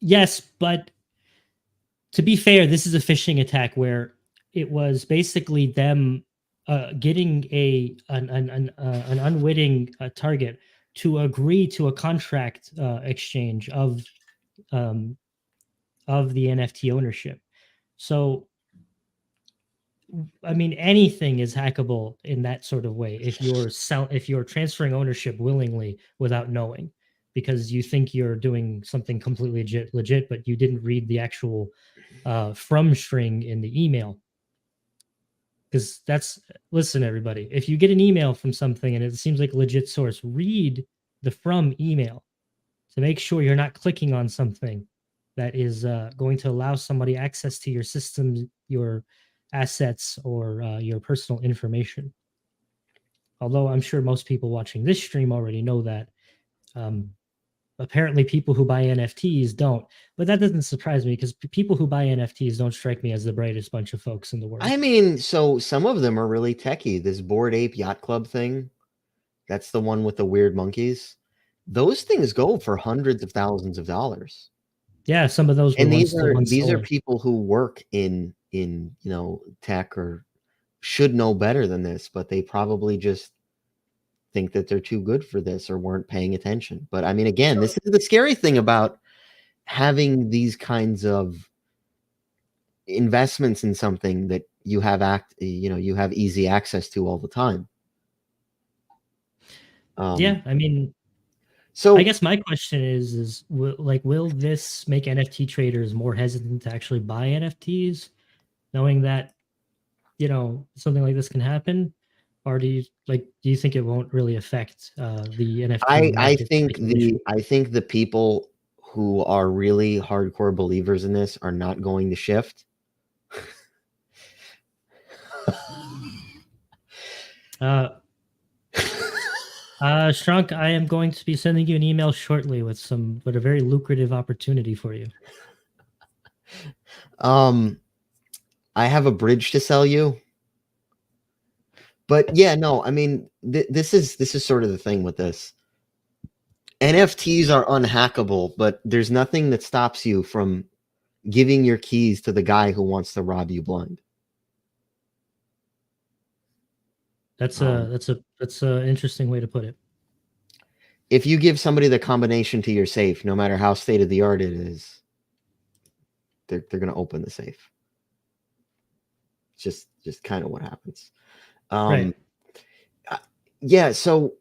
Yes, but to be fair, this is a phishing attack where it was basically them getting an unwitting target to agree to a contract exchange of the NFT ownership. So, I mean, anything is hackable in that sort of way if you're transferring ownership willingly without knowing, because you think you're doing something completely legit, but you didn't read the actual from string in the email. Because listen, everybody, if you get an email from something and it seems like a legit source, read the from email to make sure you're not clicking on something that is going to allow somebody access to your systems, your assets, or your personal information. Although I'm sure most people watching this stream already know that. apparently people who buy NFTs don't. But that doesn't surprise me because people who buy NFTs don't strike me as the brightest bunch of folks in the world. I mean, so some of them are really techie. This Bored Ape Yacht Club thing, that's the one with the weird monkeys. Those things go for hundreds of thousands of dollars. Yeah, some of those were And once the ones these are stolen. people who work in tech or should know better than this, but they probably just think that they're too good for this or weren't paying attention. But I mean, again, this is the scary thing about having these kinds of investments in something that you have you have easy access to all the time. Yeah, I mean, So I guess my question is will this make NFT traders more hesitant to actually buy NFTs, knowing that something like this can happen, or do you think it won't really affect the NFT market speculation? I think the people who are really hardcore believers in this are not going to shift. Uh, Shrunk, I am going to be sending you an email shortly with a very lucrative opportunity for you. I have a bridge to sell you. But yeah, no, I mean, this is sort of the thing with this. NFTs are unhackable, but there's nothing that stops you from giving your keys to the guy who wants to rob you blind. That's a interesting way to put it. If you give somebody the combination to your safe, no matter how state of the art it is, they're going to open the safe. It's just kind of what happens. Right. Yeah. So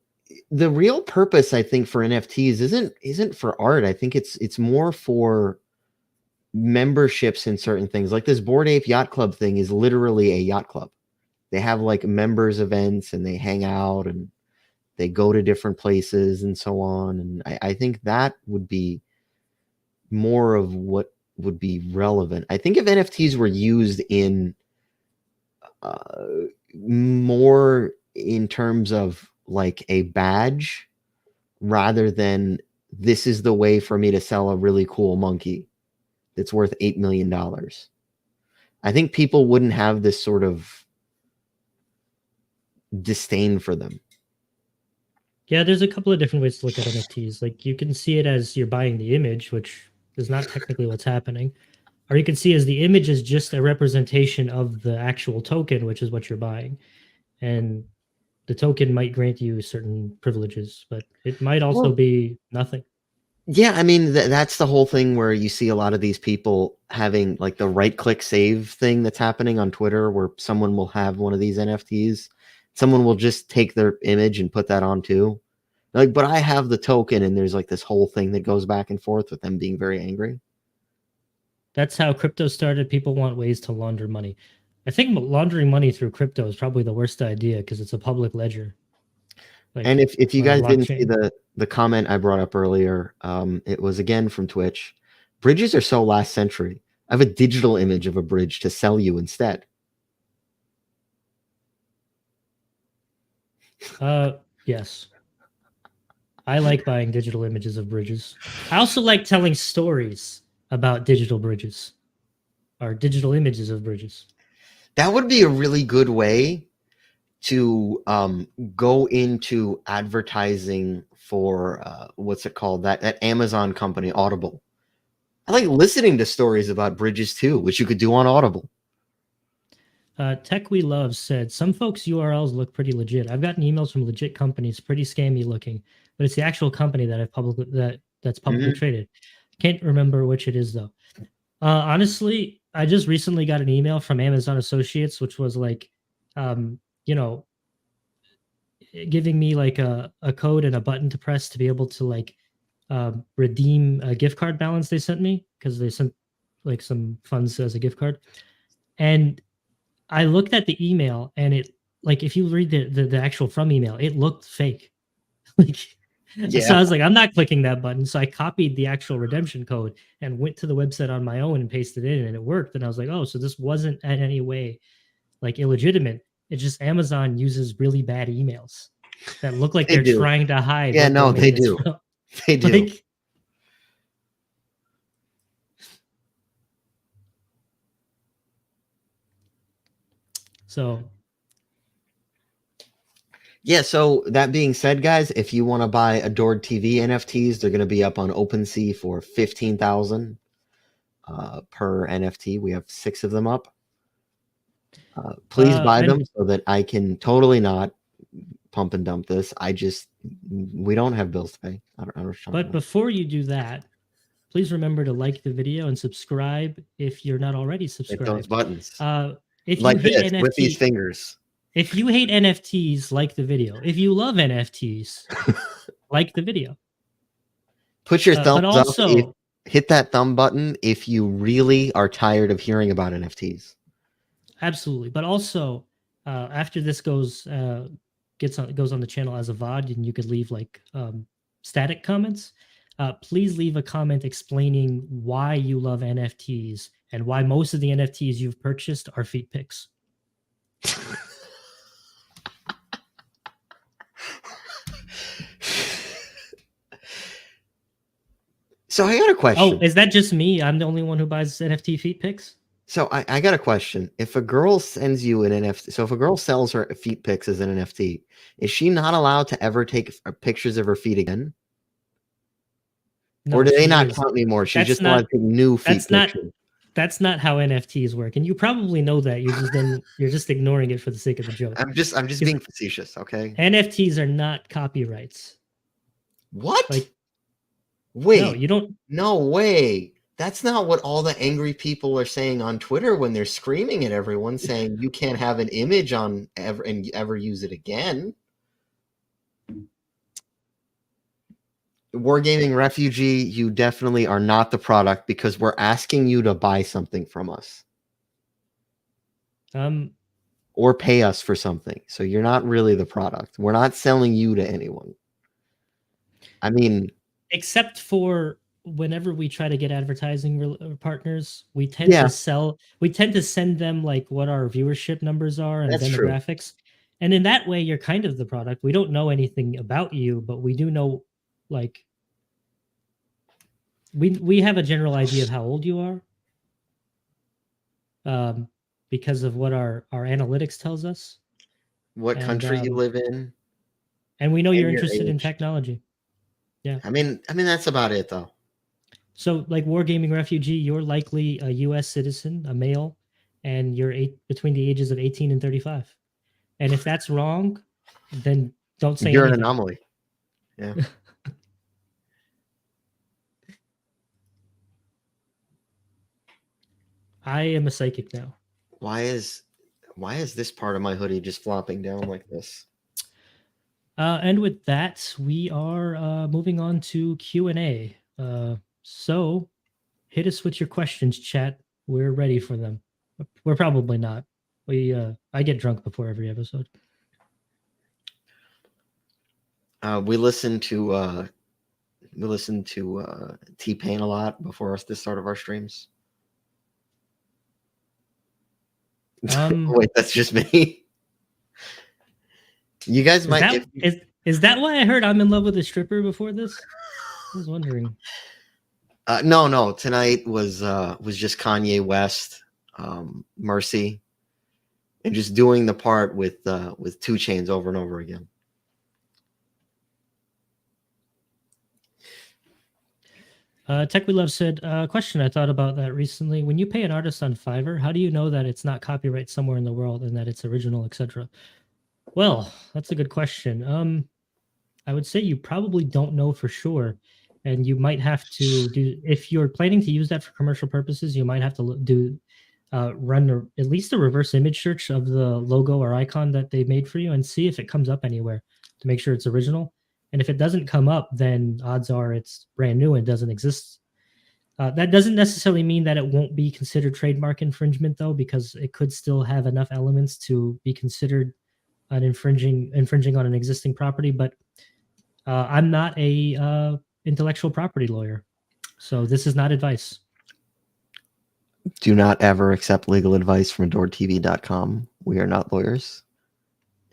the real purpose, I think, for NFTs isn't for art. I think it's more for memberships in certain things. Like this Bored Ape Yacht Club thing is literally a yacht club. They have like members events and they hang out and they go to different places and so on. And I think that would be more of what would be relevant. I think if NFTs were used in more in terms of like a badge rather than this is the way for me to sell a really cool monkey that's worth $8 million. I think people wouldn't have this sort of disdain for them. Yeah, there's a couple of different ways to look at NFTs. Like you can see it as you're buying the image, which is not technically what's happening. Or you can see as the image is just a representation of the actual token, which is what you're buying. And the token might grant you certain privileges, but it might also be nothing. Yeah, I mean that's the whole thing where you see a lot of these people having like the right-click save thing that's happening on Twitter, where someone will have one of these NFTs, someone will just take their image and put that on too. Like, but I have the token, and there's like this whole thing that goes back and forth with them being very angry. That's how crypto started. People want ways to launder money. I think laundering money through crypto is probably the worst idea because it's a public ledger. Like, and if you guys didn't see blockchain. the comment I brought up earlier, it was again from Twitch. Bridges are so last century. I have a digital image of a bridge to sell you instead. Yes. I like buying digital images of bridges. I also like telling stories about digital bridges or digital images of bridges. That would be a really good way to go into advertising for what's it called, that Amazon company, Audible. I like listening to stories about bridges too, which you could do on Audible. Tech We Love said some folks' URLs look pretty legit. I've gotten emails from legit companies, pretty scammy looking, but it's the actual company that that's publicly traded. Can't remember which it is though. Honestly, I just recently got an email from Amazon Associates, which was like, giving me like a code and a button to press to be able to like redeem a gift card balance they sent me because they sent like some funds as a gift card. And I looked at the email and it like if you read the actual from email, it looked fake. Like so I was like, I'm not clicking that button. So I copied the actual redemption code and went to the website on my own and pasted it in and it worked. And I was like, oh, so this wasn't in any way like illegitimate. It's just Amazon uses really bad emails that look like they're trying to hide. Yeah, what no, they domain it's do. from. They do. Like, So Yeah, so that being said, guys, if you want to buy Adored TV NFTs, they're going to be up on OpenSea for 15,000 per NFT. We have 6 of them up. Please buy them and so that I can totally not pump and dump this. We don't have bills to pay. I don't know. but before you do that, please remember to like the video and subscribe if you're not already Hit those subscribed. buttons. If Like you hate this, with these fingers. if you hate NFTs, like the video. If you love NFTs, like the video. Put your But thumbs up. also, Hit that thumb button if you really are tired of hearing about NFTs. absolutely. But also, after this goes on the channel as a VOD, and you could leave like static comments. Please leave a comment explaining why you love NFTs and why most of the NFTs you've purchased are feet pics. So I got a question. Oh, is that just me? I'm the only one who buys NFT feet pics? So I got a question. If a girl sends you an NFT, so if a girl sells her feet pics as an NFT, is she not allowed to ever take pictures of her feet again? No, or do they she not is. count anymore? She's That's just not- allowed to take new feet pictures. That's not how NFTs work, and you probably know that. You're just ignoring it for the sake of the joke. I'm just being facetious, okay? NFTs are not copyrights. What? Like, wait, no, you don't. No way. That's not what all the angry people are saying on Twitter when they're screaming at everyone, saying you can't have an image on ever use it again. Wargaming Refugee, you definitely are not the product because we're asking you to buy something from us. Or pay us for something. So you're not really the product. We're not selling you to anyone. I mean, except for whenever we try to get advertising partners, we tend to send them like what our viewership numbers are and demographics. True. And in that way, you're kind of the product. We don't know anything about you, but we do know, like, we have a general idea of how old you are, because of what our analytics tells us. What country you live in. And we know you're interested in technology. Yeah. I mean, that's about it, though. So, like Wargaming Refugee, you're likely a U.S. citizen, a male, and you're between the ages of 18 and 35. And if that's wrong, then don't say you're anything. An anomaly. Yeah. I am a psychic now. Why is this part of my hoodie just flopping down like this? And with that, we are moving on to Q&A. So hit us with your questions, chat. We're ready for them. We're probably not. I get drunk before every episode. We listen to T-Pain a lot before the start of our streams. Wait, that's just me. You guys might. Is that why I heard I'm in love with a stripper before this? I was wondering. No. Tonight was just Kanye West, Mercy, and just doing the part with 2 Chainz over and over again. Tech We Love said, question, I thought about that recently. When you pay an artist on Fiverr, how do you know that it's not copyright somewhere in the world and that it's original, etc.? Well, that's a good question. I would say you probably don't know for sure. And you might have to do, if you're planning to use that for commercial purposes, you might have to run at least a reverse image search of the logo or icon that they made for you and see if it comes up anywhere to make sure it's original. And if it doesn't come up, then odds are it's brand new and doesn't exist. That doesn't necessarily mean that it won't be considered trademark infringement, though, because it could still have enough elements to be considered an infringing on an existing property. But I'm not a intellectual property lawyer, so this is not advice. Do not ever accept legal advice from AdoredTV.com. We are not lawyers.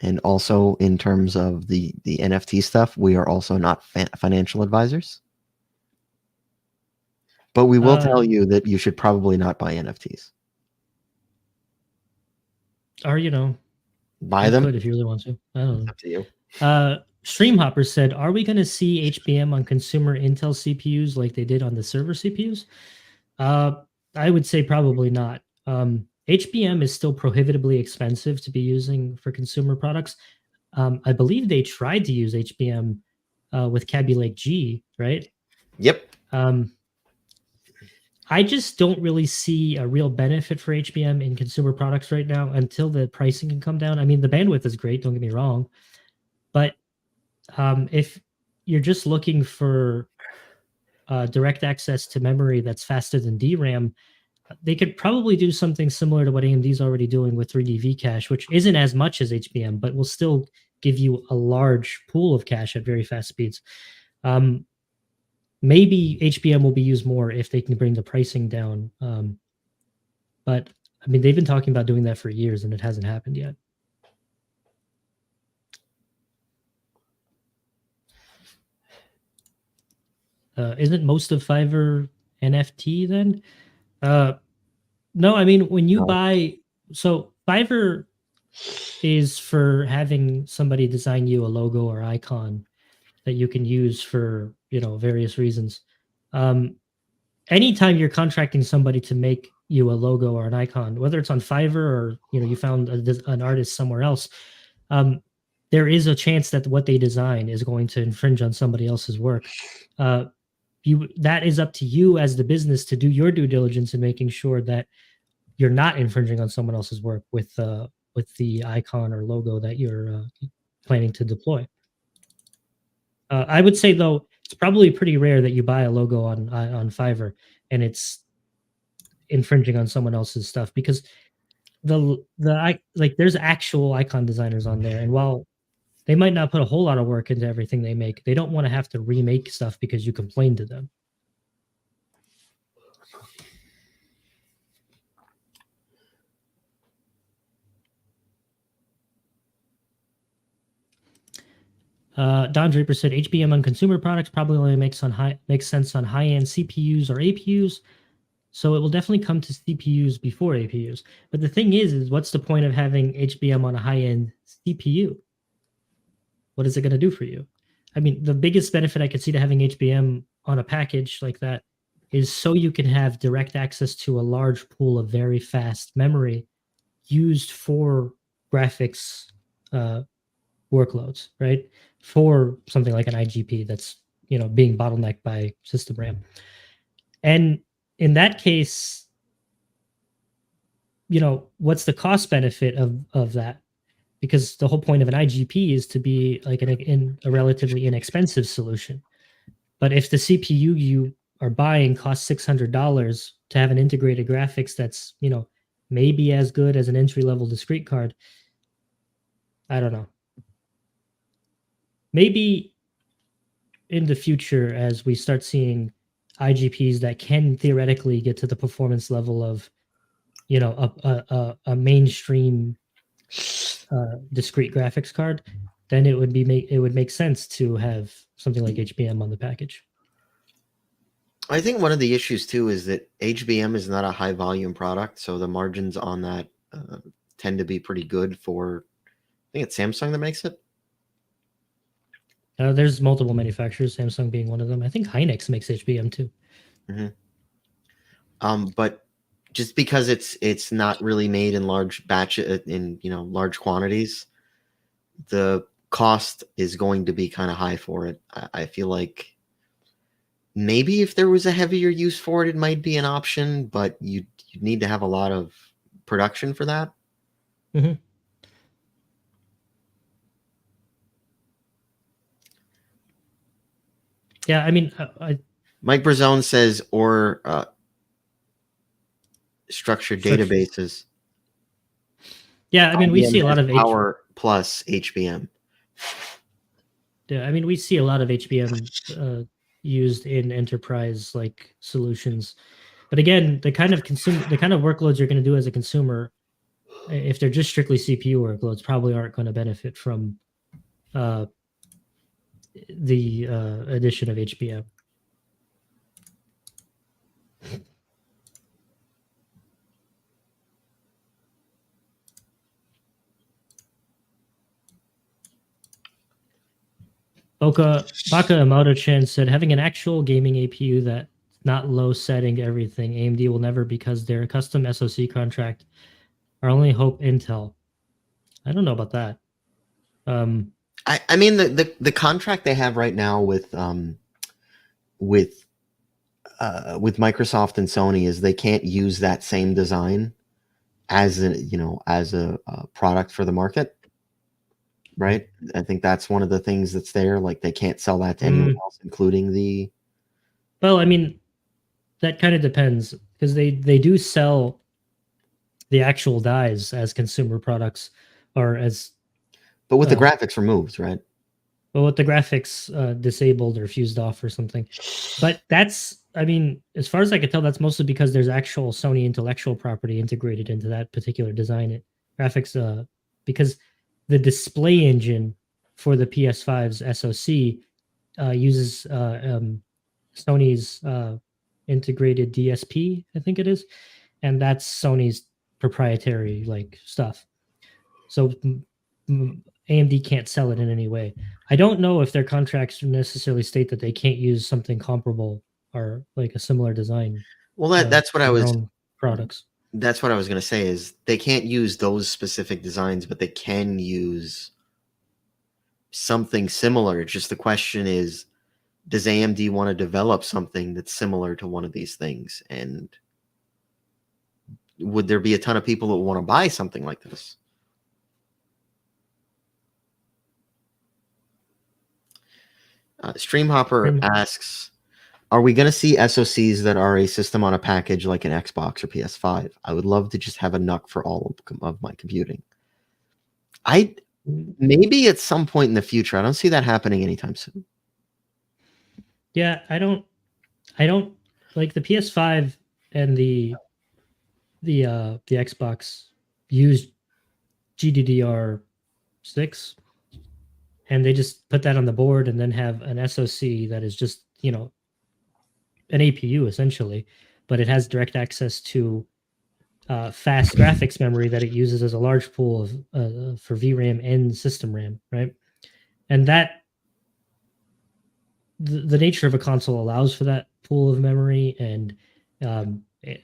And also, in terms of the NFT stuff, we are also not financial advisors. But we will tell you that you should probably not buy NFTs. Or Buy you them. could if you really want to. I don't It's know. up to you. Streamhopper said, "Are we going to see HBM on consumer Intel CPUs like they did on the server CPUs?" I would say probably not. HBM is still prohibitively expensive to be using for consumer products. I believe they tried to use HBM with Kaby Lake G, right? Yep. I just don't really see a real benefit for HBM in consumer products right now until the pricing can come down. I mean, the bandwidth is great, don't get me wrong, but if you're just looking for direct access to memory that's faster than DRAM, they could probably do something similar to what AMD's already doing with 3D V cache, which isn't as much as HBM, but will still give you a large pool of cache at very fast speeds. Maybe HBM will be used more if they can bring the pricing down. But I mean, they've been talking about doing that for years, and it hasn't happened yet. Isn't most of Fiverr NFT then? No, I mean when you No. buy, so Fiverr is for having somebody design you a logo or icon that you can use for various reasons. Anytime you're contracting somebody to make you a logo or an icon, whether it's on Fiverr or you found an artist somewhere else, there is a chance that what they design is going to infringe on somebody else's work. That is up to you as the business to do your due diligence in making sure that you're not infringing on someone else's work with the icon or logo that you're planning to deploy. I would say though, it's probably pretty rare that you buy a logo on Fiverr and it's infringing on someone else's stuff, because there's actual icon designers on there, and while they might not put a whole lot of work into everything they make, they don't want to have to remake stuff because you complained to them. Don Draper said HBM on consumer products probably only makes sense on high-end CPUs or APUs, so it will definitely come to CPUs before APUs. But the thing is what's the point of having HBM on a high-end CPU? What is it going to do for you? I mean, the biggest benefit I could see to having HBM on a package like that is so you can have direct access to a large pool of very fast memory used for graphics workloads, right? For something like an IGP that's being bottlenecked by system RAM. And in that case, what's the cost benefit of that? Because the whole point of an IGP is to be like in a relatively inexpensive solution. But if the CPU you are buying costs $600 to have an integrated graphics that's maybe as good as an entry level discrete card, I don't know. Maybe in the future, as we start seeing IGPs that can theoretically get to the performance level of a mainstream discrete graphics card, then it would make sense to have something like HBM on the package. I think one of the issues too is that HBM is not a high volume product, so the margins on that tend to be pretty good for. I think it's Samsung that makes it. There's multiple manufacturers, Samsung being one of them. I think Hynix makes HBM too. Mm-hmm. But just because it's not really made in large large quantities, the cost is going to be kind of high for it. I feel like maybe if there was a heavier use for it, it might be an option, but you need to have a lot of production for that. Mm-hmm. Yeah, I mean, Mike Brazone says, or structured databases. Yeah, I mean, we see a lot of Power plus HBM. Yeah, I mean, we see a lot of HBM used in enterprise like solutions, but again, the kind of workloads you're going to do as a consumer, if they're just strictly CPU workloads, probably aren't going to benefit from the addition of HBM. Baka Emoto-chan said, having an actual gaming APU that not low setting everything, AMD will never because their custom SoC contract. Our only hope Intel. I don't know about that. I mean the contract they have right now with with Microsoft and Sony is they can't use that same design as a product for the market, right? I think that's one of the things that's there. Like they can't sell that to anyone else, including the. Well, I mean, that kind of depends because they do sell the actual dies as consumer products or as. But with the graphics removed, right? Well, with the graphics disabled or fused off or something. But that's, I mean, as far as I can tell, that's mostly because there's actual Sony intellectual property integrated into that particular design. Graphics, because the display engine for the PS5's SoC uses Sony's integrated DSP, I think it is, and that's Sony's proprietary like stuff. So AMD can't sell it in any way. I don't know if their contracts necessarily state that they can't use something comparable or like a similar design. Well, that's what I was. Products. That's what I was going to say is they can't use those specific designs, but they can use something similar. Just the question is, does AMD want to develop something that's similar to one of these things? And would there be a ton of people that want to buy something like this? Streamhopper asks, are we going to see SoCs that are a system on a package like an Xbox or PS5? I would love to just have a NUC for all of my computing. Maybe at some point in the future. I don't see that happening anytime soon. Yeah, I don't like the PS5 and the Xbox use GDDR6, and they just put that on the board and then have an SoC that is just, an APU essentially, but it has direct access to fast graphics memory that it uses as a large pool of for VRAM and system RAM, right? And that the nature of a console allows for that pool of memory, and it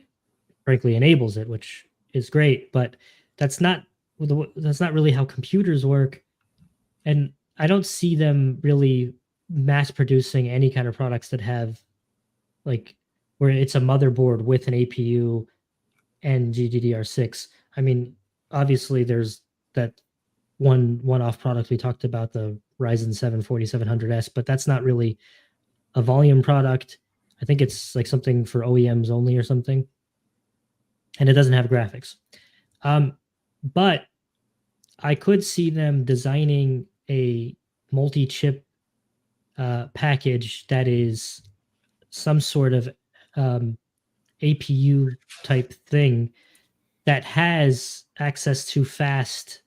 frankly enables it, which is great. But that's not really how computers work, and I don't see them really mass producing any kind of products that have like where it's a motherboard with an APU and GDDR6. I mean, obviously there's that one-off product we talked about, the Ryzen 7 4700S, but that's not really a volume product. I think it's like something for OEMs only or something. And it doesn't have graphics. But I could see them designing a multi-chip package that is some sort of APU type thing that has access to fast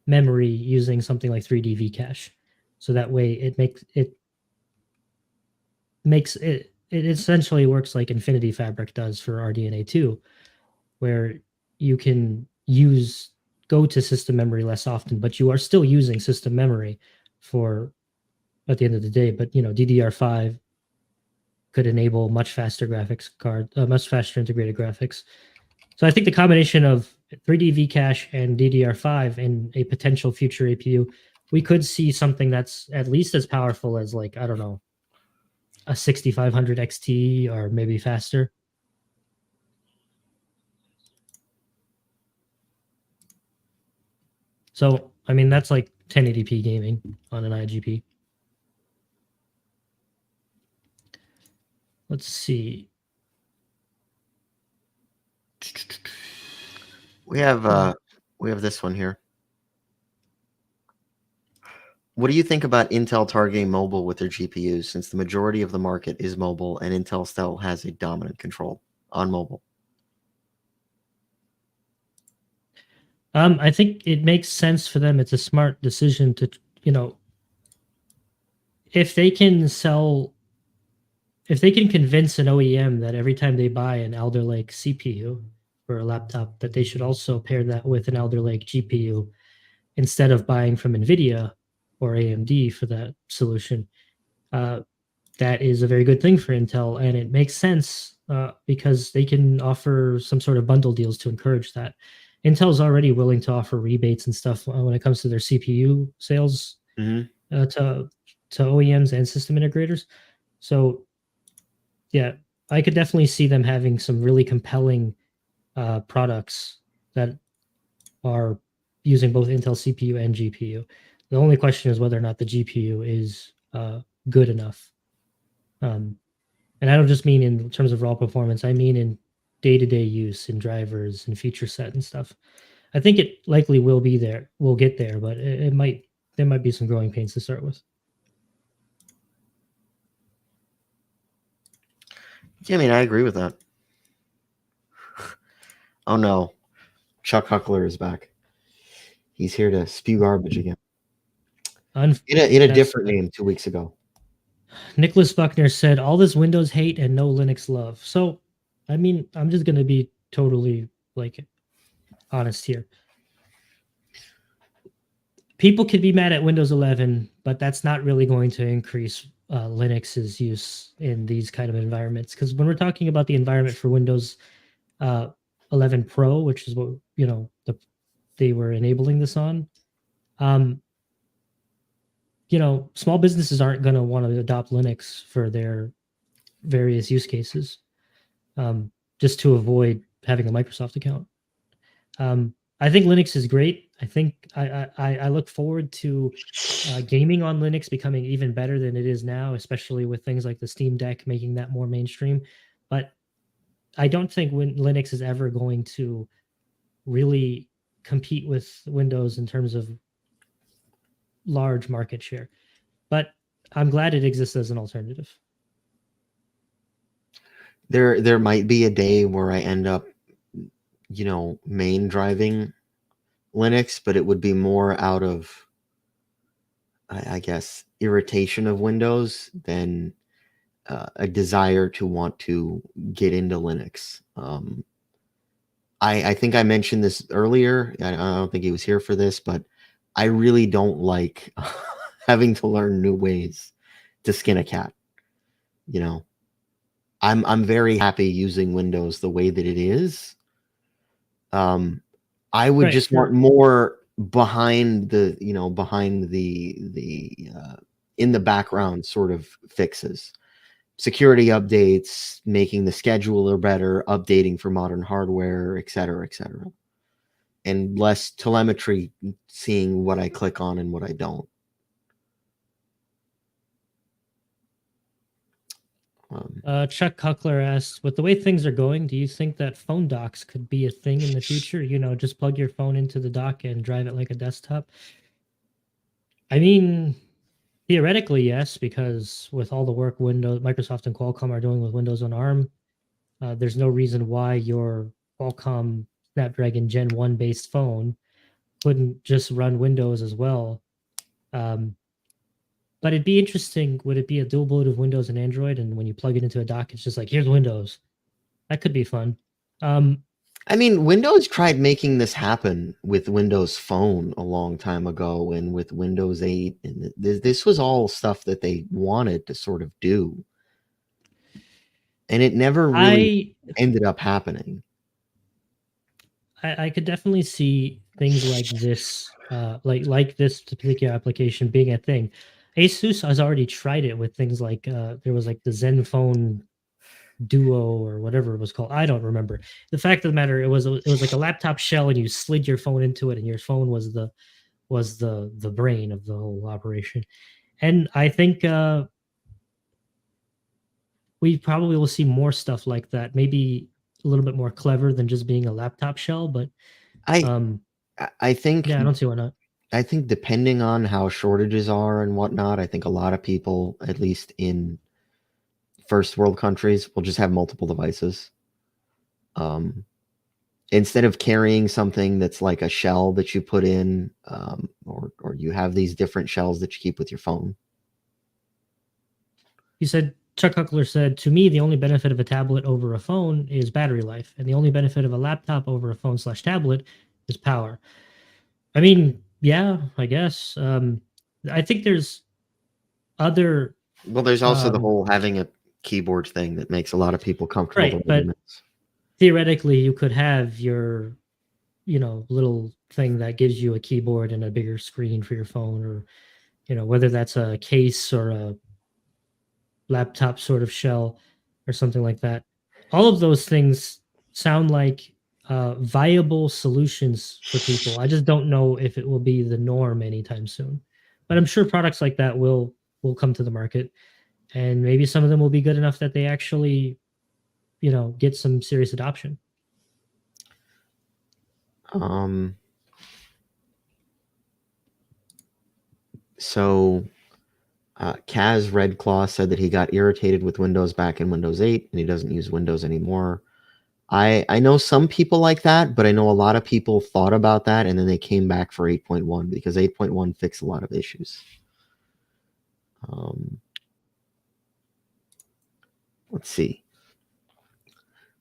memory using something like 3D V-cache. So that way it essentially works like Infinity Fabric does for RDNA 2, where you can go to system memory less often, but you are still using system memory for at the end of the day. But DDR5 could enable much faster much faster integrated graphics. So I think the combination of 3D V-cache and DDR5 in a potential future APU, we could see something that's at least as powerful as, like, I don't know, a 6500 XT or maybe faster. So, I mean, that's like 1080p gaming on an IGP. Let's see. We have this one here. What do you think about Intel targeting mobile with their GPUs, since the majority of the market is mobile and Intel still has a dominant control on mobile? I think it makes sense for them. It's a smart decision to, if they can convince an OEM that every time they buy an Alder Lake CPU for a laptop, that they should also pair that with an Alder Lake GPU instead of buying from NVIDIA, or AMD for that solution. That is a very good thing for Intel, and it makes sense because they can offer some sort of bundle deals to encourage that. Intel's already willing to offer rebates and stuff when it comes to their CPU sales to OEMs and system integrators. So, yeah, I could definitely see them having some really compelling products that are using both Intel CPU and GPU. The only question is whether or not the GPU is good enough. And I don't just mean in terms of raw performance. I mean in day-to-day use in drivers and feature set and stuff. I think it likely will be there. We'll get there, but it might there might be some growing pains to start with. Yeah, I mean, I agree with that. Oh no, Chuck Huckler is back. He's here to spew garbage again. In a different name 2 weeks ago. Nicholas Buckner said, "All this Windows hate and no Linux love." So, I mean, I'm just gonna be totally like honest here. People could be mad at Windows 11, but that's not really going to increase Linux's use in these kind of environments. Because when we're talking about the environment for Windows 11 Pro, which is what they were enabling this on, small businesses aren't going to want to adopt Linux for their various use cases, just to avoid having a Microsoft account. I think Linux is great. I think I look forward to gaming on Linux becoming even better than it is now, especially with things like the Steam Deck making that more mainstream. But I don't think Linux is ever going to really compete with Windows in terms of large market share. But I'm glad it exists as an alternative. There might be a day where I end up, main driving Linux, but it would be more out of, I guess, irritation of Windows than a desire to want to get into Linux. I think I mentioned this earlier. I don't think he was here for this, but I really don't like having to learn new ways to skin a cat. I'm very happy using Windows the way that it is. I would just want more behind the in the background sort of fixes, security updates, making the scheduler better, updating for modern hardware, et cetera, and less telemetry, seeing what I click on and what I don't. Chuck Huckler asked, with the way things are going, do you think that phone docks could be a thing in the future? Just plug your phone into the dock and drive it like a desktop. I mean, theoretically, yes, because with all the work Microsoft and Qualcomm are doing with Windows on ARM, there's no reason why your Qualcomm Snapdragon Gen 1 based phone couldn't just run Windows as well. But it'd be interesting. Would it be a dual boot of Windows and Android? And when you plug it into a dock, it's just like, here's Windows. That could be fun. I mean, Windows tried making this happen with Windows Phone a long time ago and with Windows 8. And this was all stuff that they wanted to sort of do. And it never really ended up happening. I could definitely see things like this, like this particular application being a thing. Asus has already tried it with things like there was like the Zenfone Duo or whatever it was called. I don't remember. The fact of the matter, it was like a laptop shell, and you slid your phone into it, and your phone was the brain of the whole operation. And I think we probably will see more stuff like that. Maybe a little bit more clever than just being a laptop shell, but I think I don't see why not. I think depending on how shortages are and whatnot, I think a lot of people, at least in first world countries, will just have multiple devices. Instead of carrying something that's like a shell that you put in, or you have these different shells that you keep with your phone. Chuck Huckler said, to me, the only benefit of a tablet over a phone is battery life, and the only benefit of a laptop over a phone/tablet is power. I mean, yeah, I guess. I think there's other Well, there's also the whole having a keyboard thing that makes a lot of people comfortable. right, but theoretically, you could have your little thing that gives you a keyboard and a bigger screen for your phone, or whether that's a case or a laptop sort of shell or something like that. All of those things sound like viable solutions for people. I just don't know if it will be the norm anytime soon. But I'm sure products like that will come to the market, and maybe some of them will be good enough that they actually, get some serious adoption. So Kaz Redclaw said that he got irritated with Windows back in Windows 8 and he doesn't use Windows anymore. I know some people like that, but I know a lot of people thought about that and then they came back for 8.1 because 8.1 fixed a lot of issues. Let's see.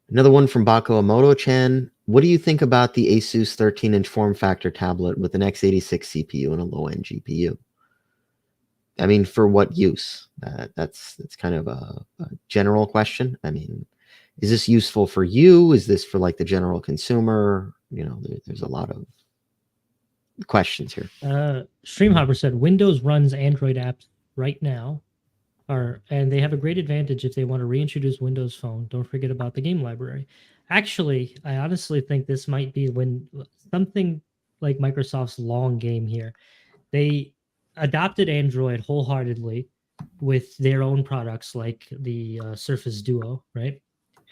Another one from Bako Amoto-chan. What do you think about the Asus 13-inch form factor tablet with an x86 CPU and a low-end GPU? I mean, for what use? That's kind of a general question. I mean, is this useful for you? Is this for like the general consumer? There's a lot of questions here. Streamhopper said Windows runs Android apps right now, and they have a great advantage if they want to reintroduce Windows Phone. Don't forget about the game library. Actually, I honestly think this might be when something like Microsoft's long game here. They adopted Android wholeheartedly with their own products like the Surface Duo, right?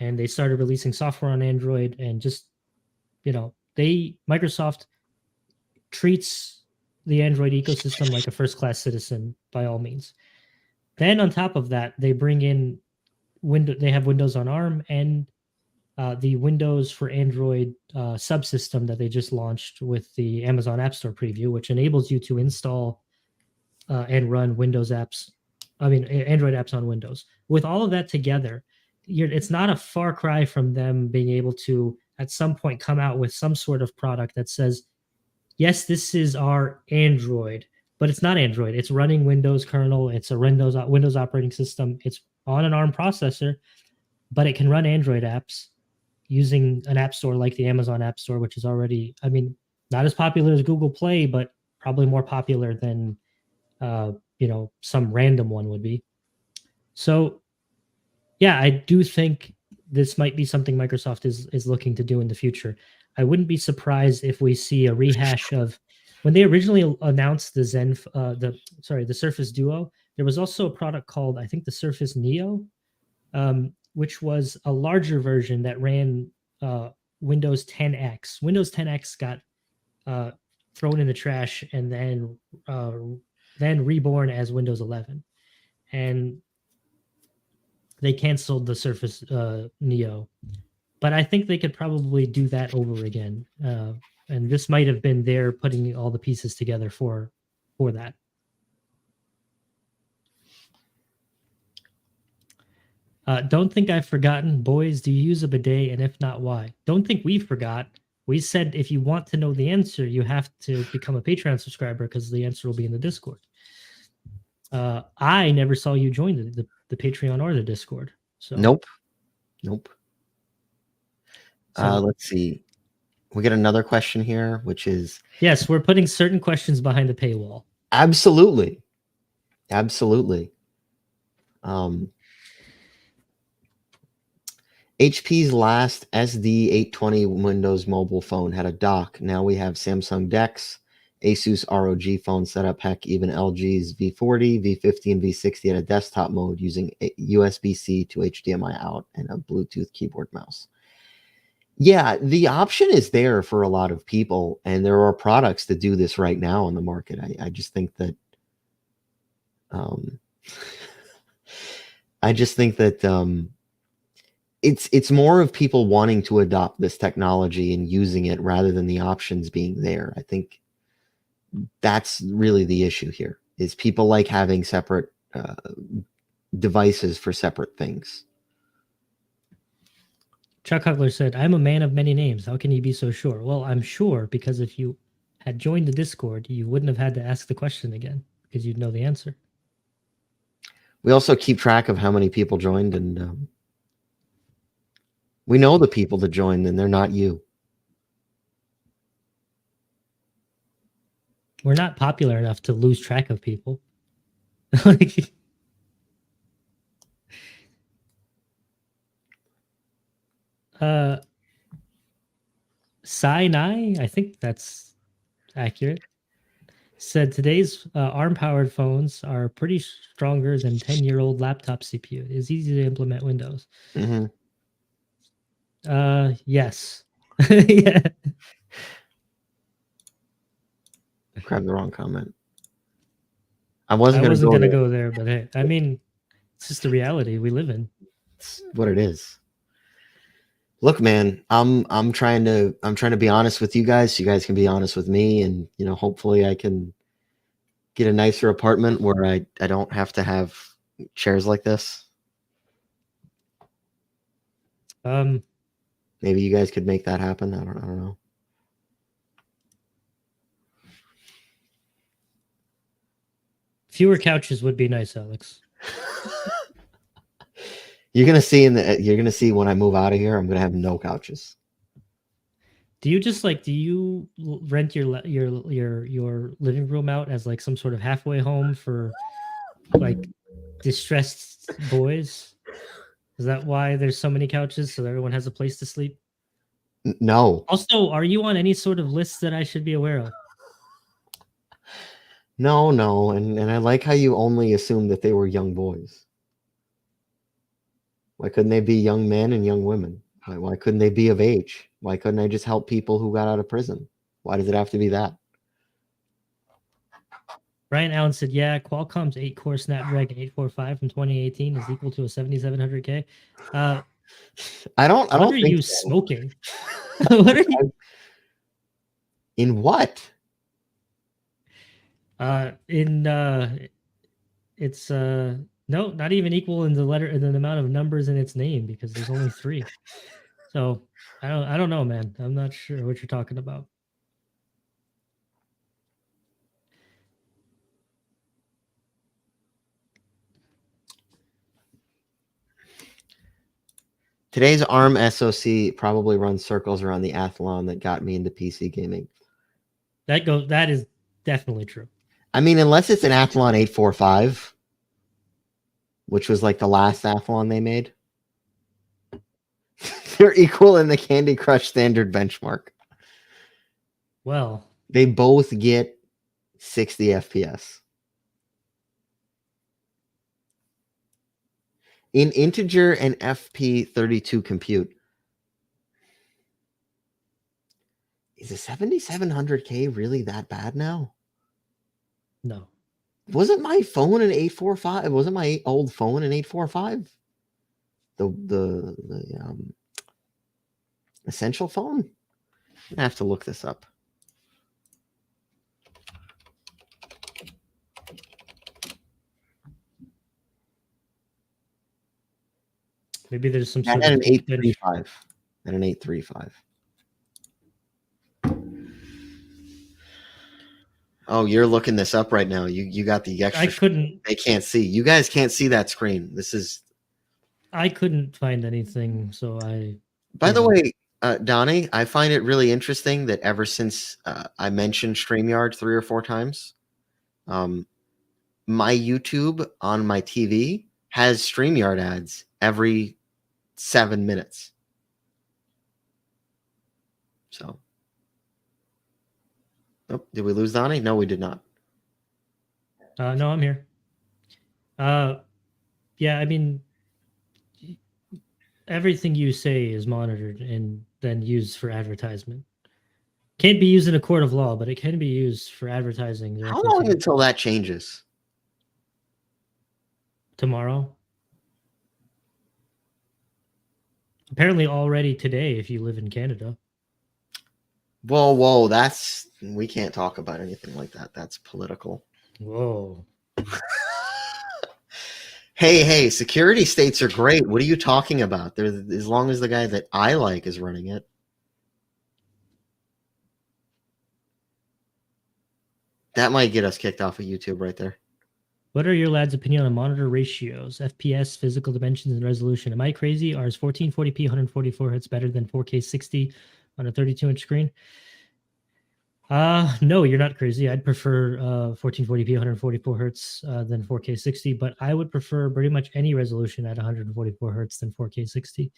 And they started releasing software on Android, and just Microsoft treats the Android ecosystem like a first-class citizen by all means. Then on top of that, they bring in They have Windows on ARM and the Windows for Android subsystem that they just launched with the Amazon App Store preview, which enables you to install and run Windows apps. I mean, Android apps on Windows. With all of that together, it's not a far cry from them being able to, at some point, come out with some sort of product that says, yes, this is our Android, but it's not Android. It's running Windows kernel. It's a Windows operating system. It's on an ARM processor, but it can run Android apps using an app store like the Amazon App Store, which is already, I mean, not as popular as Google Play, but probably more popular than some random one would be. So yeah, I do think this might be something Microsoft is looking to do in the future. I wouldn't be surprised if we see a rehash of when they originally announced the the Surface Duo. There was also a product called, I think, the Surface Neo, which was a larger version that ran Windows 10X. Windows 10X got thrown in the trash and then reborn as Windows 11, and they canceled the Surface Neo. But I think they could probably do that over again, and this might have been their putting all the pieces together for that. Don't think I've forgotten. Boys, do you use a bidet? And if not, why? Don't think we forgot. We said if you want to know the answer, you have to become a Patreon subscriber because the answer will be in the Discord. I never saw you join the Patreon or the Discord. So Nope. So, let's see. We get another question here, which is yes, we're putting certain questions behind the paywall. Absolutely. HP's last SD820 Windows mobile phone had a dock. Now we have Samsung DeX, Asus ROG phone setup, heck, even LG's V40, V50, and V60 had a desktop mode using USB-C to HDMI out and a Bluetooth keyboard mouse. Yeah, the option is there for a lot of people, and there are products that do this right now on the market. I just think that it's more of people wanting to adopt this technology and using it rather than the options being there. I think that's really the issue here, is people like having separate devices for separate things. Chuck Hugler said, I'm a man of many names. How can you be so sure? Well, I'm sure because if you had joined the Discord, you wouldn't have had to ask the question again because you'd know the answer. We also keep track of how many people joined, and we know the people that joined, and they're not you. We're not popular enough to lose track of people. Like, Sinai, I think that's accurate, said today's ARM-powered phones are pretty stronger than 10-year-old laptop CPU. It is easy to implement Windows. Mm-hmm. Yes. Yeah. Grabbed the wrong comment. I I wasn't wasn't gonna gonna go there, but hey, I mean, it's just the reality we live in. It's what it is. Look, man, I'm trying to be honest with you guys, so you guys can be honest with me, and hopefully I can get a nicer apartment where I don't have to have chairs like this. Maybe you guys could make that happen. I don't know. Fewer couches would be nice, Alex. You're gonna see when I move out of here, I'm gonna have no couches. Do you rent your living room out as like some sort of halfway home for like distressed boys? Is that why there's so many couches so that everyone has a place to sleep? No. Also, are you on any sort of list that I should be aware of? No, and I like how you only assumed that they were young boys. Why couldn't they be young men and young women? Why couldn't they be of age? Why couldn't I just help people who got out of prison? Why does it have to be that? Brian Allen said, yeah, Qualcomm's 8-core Snapdragon 845 from 2018 is equal to a 7700K. I don't What are think you so. smoking? What are you? In what? It's no, not even equal in the amount of numbers in its name, because there's only 3. So I don't know, man. I'm not sure what you're talking about. Today's ARM SoC probably runs circles around the Athlon that got me into PC gaming. That is definitely true. I mean, unless it's an Athlon 845, which was like the last Athlon they made. They're equal in the Candy Crush standard benchmark. Well, they both get 60 FPS. In integer and FP32 compute, is a 7700K really that bad now? no. Wasn't my phone an 845? Wasn't my old phone an 845? The essential phone? I have to look this up. Maybe there's some sort of an 835 and an 835. Oh, you're looking this up right now. You got the extra. I couldn't. They can't see. You guys can't see that screen. This is. I couldn't find anything, so I. By the way, Donnie, I find it really interesting that ever since I mentioned StreamYard 3 or 4 times, my YouTube on my TV has StreamYard ads every 7 minutes. So. Oh, did we lose Donnie? No, we did not. No, I'm here. Yeah, I mean, everything you say is monitored and then used for advertisement. Can't be used in a court of law, but it can be used for advertising. How long until that changes? Tomorrow. Apparently already today if you live in Canada. Whoa, we can't talk about anything like that. That's political. Whoa. Hey, security states are great. What are you talking about? They're, as long as the guy that I like is running it. That might get us kicked off of YouTube right there. What are your lad's opinion on monitor ratios, FPS, physical dimensions, and resolution? Am I crazy? Or is 1440p 144 hertz better than 4K 60 on a 32-inch screen? No, you're not crazy. I'd prefer 1440p 144 hertz than 4K 60, but I would prefer pretty much any resolution at 144 hertz than 4K 60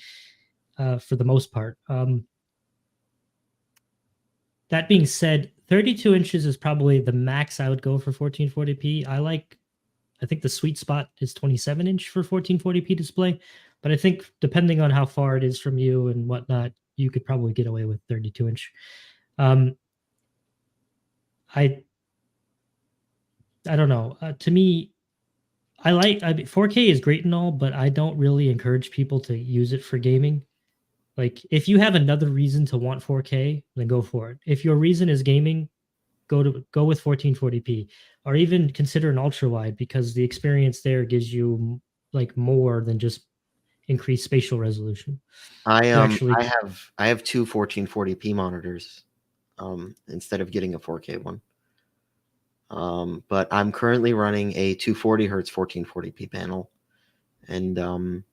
for the most part. That being said, 32 inches is probably the max I would go for 1440p. I think the sweet spot is 27 inch for 1440p display, but I think depending on how far it is from you and whatnot, you could probably get away with 32 inch. I don't know. To me, 4K is great and all, but I don't really encourage people to use it for gaming. Like, if you have another reason to want 4K, then go for it. If your reason is gaming, go with 1440p, or even consider an ultra wide, because the experience there gives you like more than just increased spatial resolution. I Actually, I have two 1440p monitors instead of getting a 4K one. But I'm currently running a 240 hertz 1440p panel, and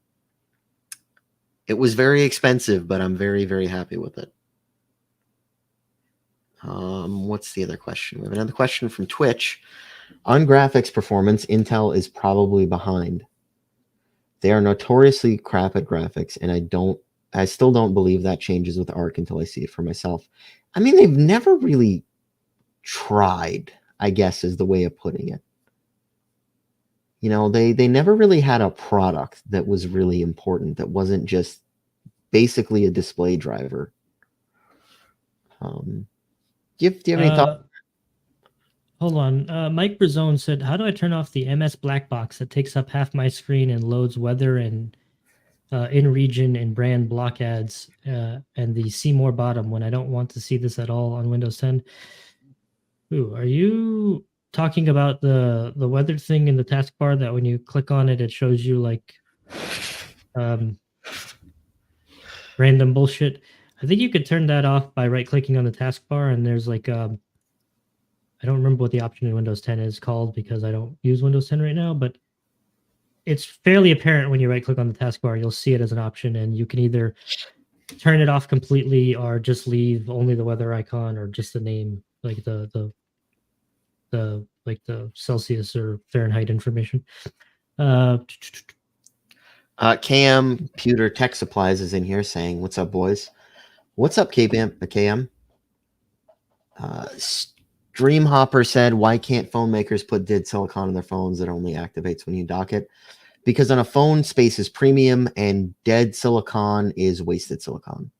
it was very expensive, but I'm very, very happy with it. What's the other question? We have another question from Twitch. On graphics performance, Intel is probably behind. They are notoriously crap at graphics, and I still don't believe that changes with ARC until I see it for myself. I mean, they've never really tried, I guess is the way of putting it. You know, they never really had a product that was really important, that wasn't just basically a display driver. Do you have any thoughts? Hold on. Mike Brazone said, "How do I turn off the MS black box that takes up half my screen and loads weather and in-region and brand block ads and the see more bottom when I don't want to see this at all on Windows 10?" Ooh, are you talking about the weather thing in the taskbar that when you click on it, it shows you like random bullshit? I think you could turn that off by right-clicking on the taskbar, and there's like I don't remember what the option in Windows 10 is called because I don't use Windows 10 right now, but it's fairly apparent when you right-click on the taskbar. You'll see it as an option, and you can either turn it off completely or just leave only the weather icon or just the name, like the Celsius or Fahrenheit information. KM Computer Tech Supplies is in here saying, "What's up, boys? What's up, KM?" Dreamhopper said, "Why can't phone makers put dead silicon on their phones that only activates when you dock it? Because on a phone, space is premium, and dead silicon is wasted silicon."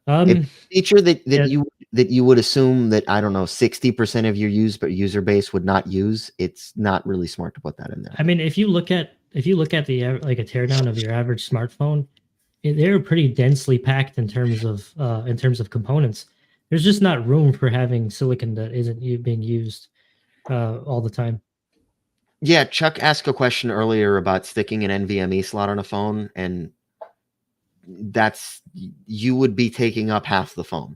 It's a feature that you would assume that, I don't know, 60% of your user base would not use. It's not really smart to put that in there. I mean, if you look at the like a teardown of your average smartphone, they're pretty densely packed in terms of components. There's just not room for having silicon that isn't being used all the time. Yeah, Chuck asked a question earlier about sticking an NVMe slot on a phone, and you would be taking up half the phone,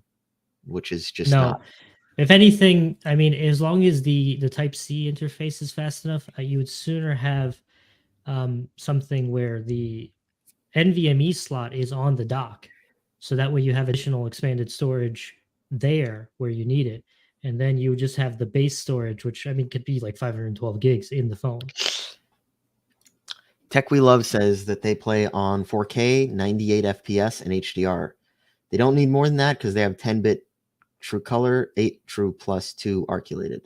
which is just not. If anything, I mean, as long as the Type C interface is fast enough, you would sooner have something where the NVMe slot is on the dock, so that way you have additional expanded storage there where you need it, and then you just have the base storage, which I mean could be like 512 gigs in the phone. Tech We Love says that they play on 4K, 98 FPS, and HDR. They don't need more than that because they have 10-bit true color, 8 true plus 2 articulated.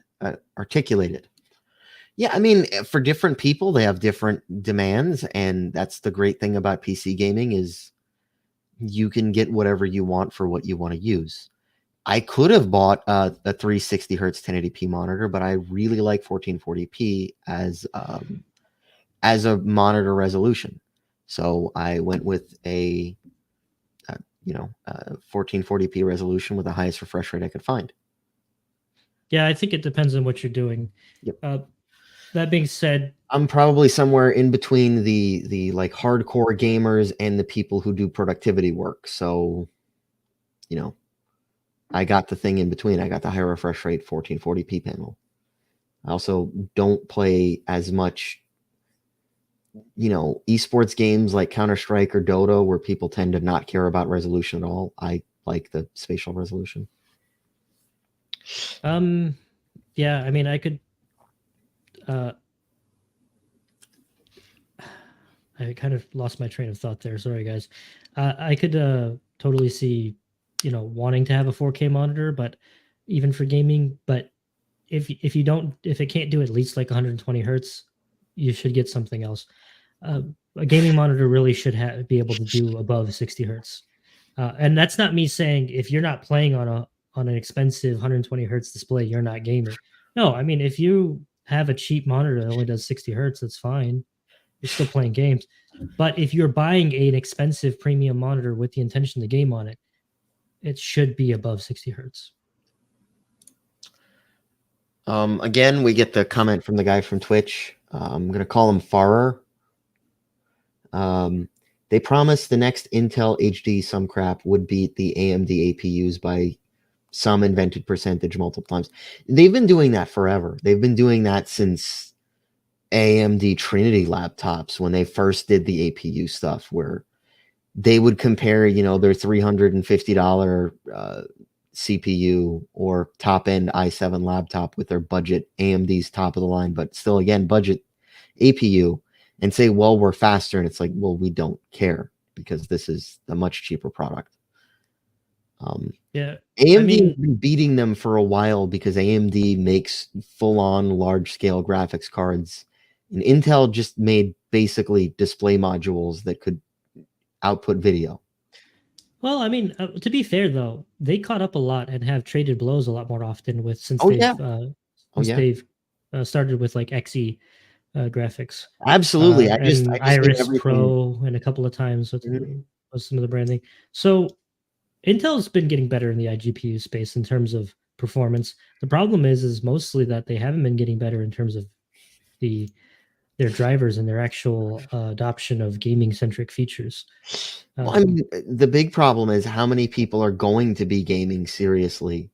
Yeah, I mean, for different people, they have different demands, and that's the great thing about PC gaming is you can get whatever you want for what you want to use. I could have bought a 360 hertz 1080p monitor, but I really like 1440p as a monitor resolution. So I went with a 1440p resolution with the highest refresh rate I could find. Yeah, I think it depends on what you're doing. Yep. That being said, I'm probably somewhere in between the like hardcore gamers and the people who do productivity work. So, I got the thing in between. I got the high refresh rate 1440p panel. I also don't play as much, esports games like Counter-Strike or Dota, where people tend to not care about resolution at all. I like the spatial resolution. Yeah, I mean, I could. I kind of lost my train of thought there. Sorry, guys. I could totally see, wanting to have a 4K monitor, but even for gaming. But if it can't do at least like 120 hertz, you should get something else. A gaming monitor really should be able to do above 60 hertz. And that's not me saying if you're not playing on an expensive 120 hertz display, you're not gamer. No, I mean if you have a cheap monitor that only does 60 hertz, that's fine. You're still playing games. But if you're buying an expensive premium monitor with the intention to game on it, it should be above 60 hertz. Again, we get the comment from the guy from Twitch. I'm going to call him Farer. They promised the next Intel HD some crap would beat the AMD APUs by some invented percentage multiple times. They've been doing that forever. They've been doing that since AMD Trinity laptops when they first did the APU stuff, where they would compare, their $350 CPU or top end i7 laptop with their budget AMD's top of the line, but still, again, budget APU, and say, well, we're faster. And it's like, well, we don't care because this is a much cheaper product. Yeah. AMD has been beating them for a while because AMD makes full-on large-scale graphics cards, and Intel just made basically display modules that could output video. Well, I mean, to be fair though, they caught up a lot and have traded blows a lot more often since they've started with like XE graphics. Absolutely, I just Iris think Pro and a couple of times with some of the branding. So Intel's been getting better in the iGPU space in terms of performance. The problem is mostly that they haven't been getting better in terms of their drivers and their actual adoption of gaming centric features. Well, I mean, the big problem is how many people are going to be gaming seriously,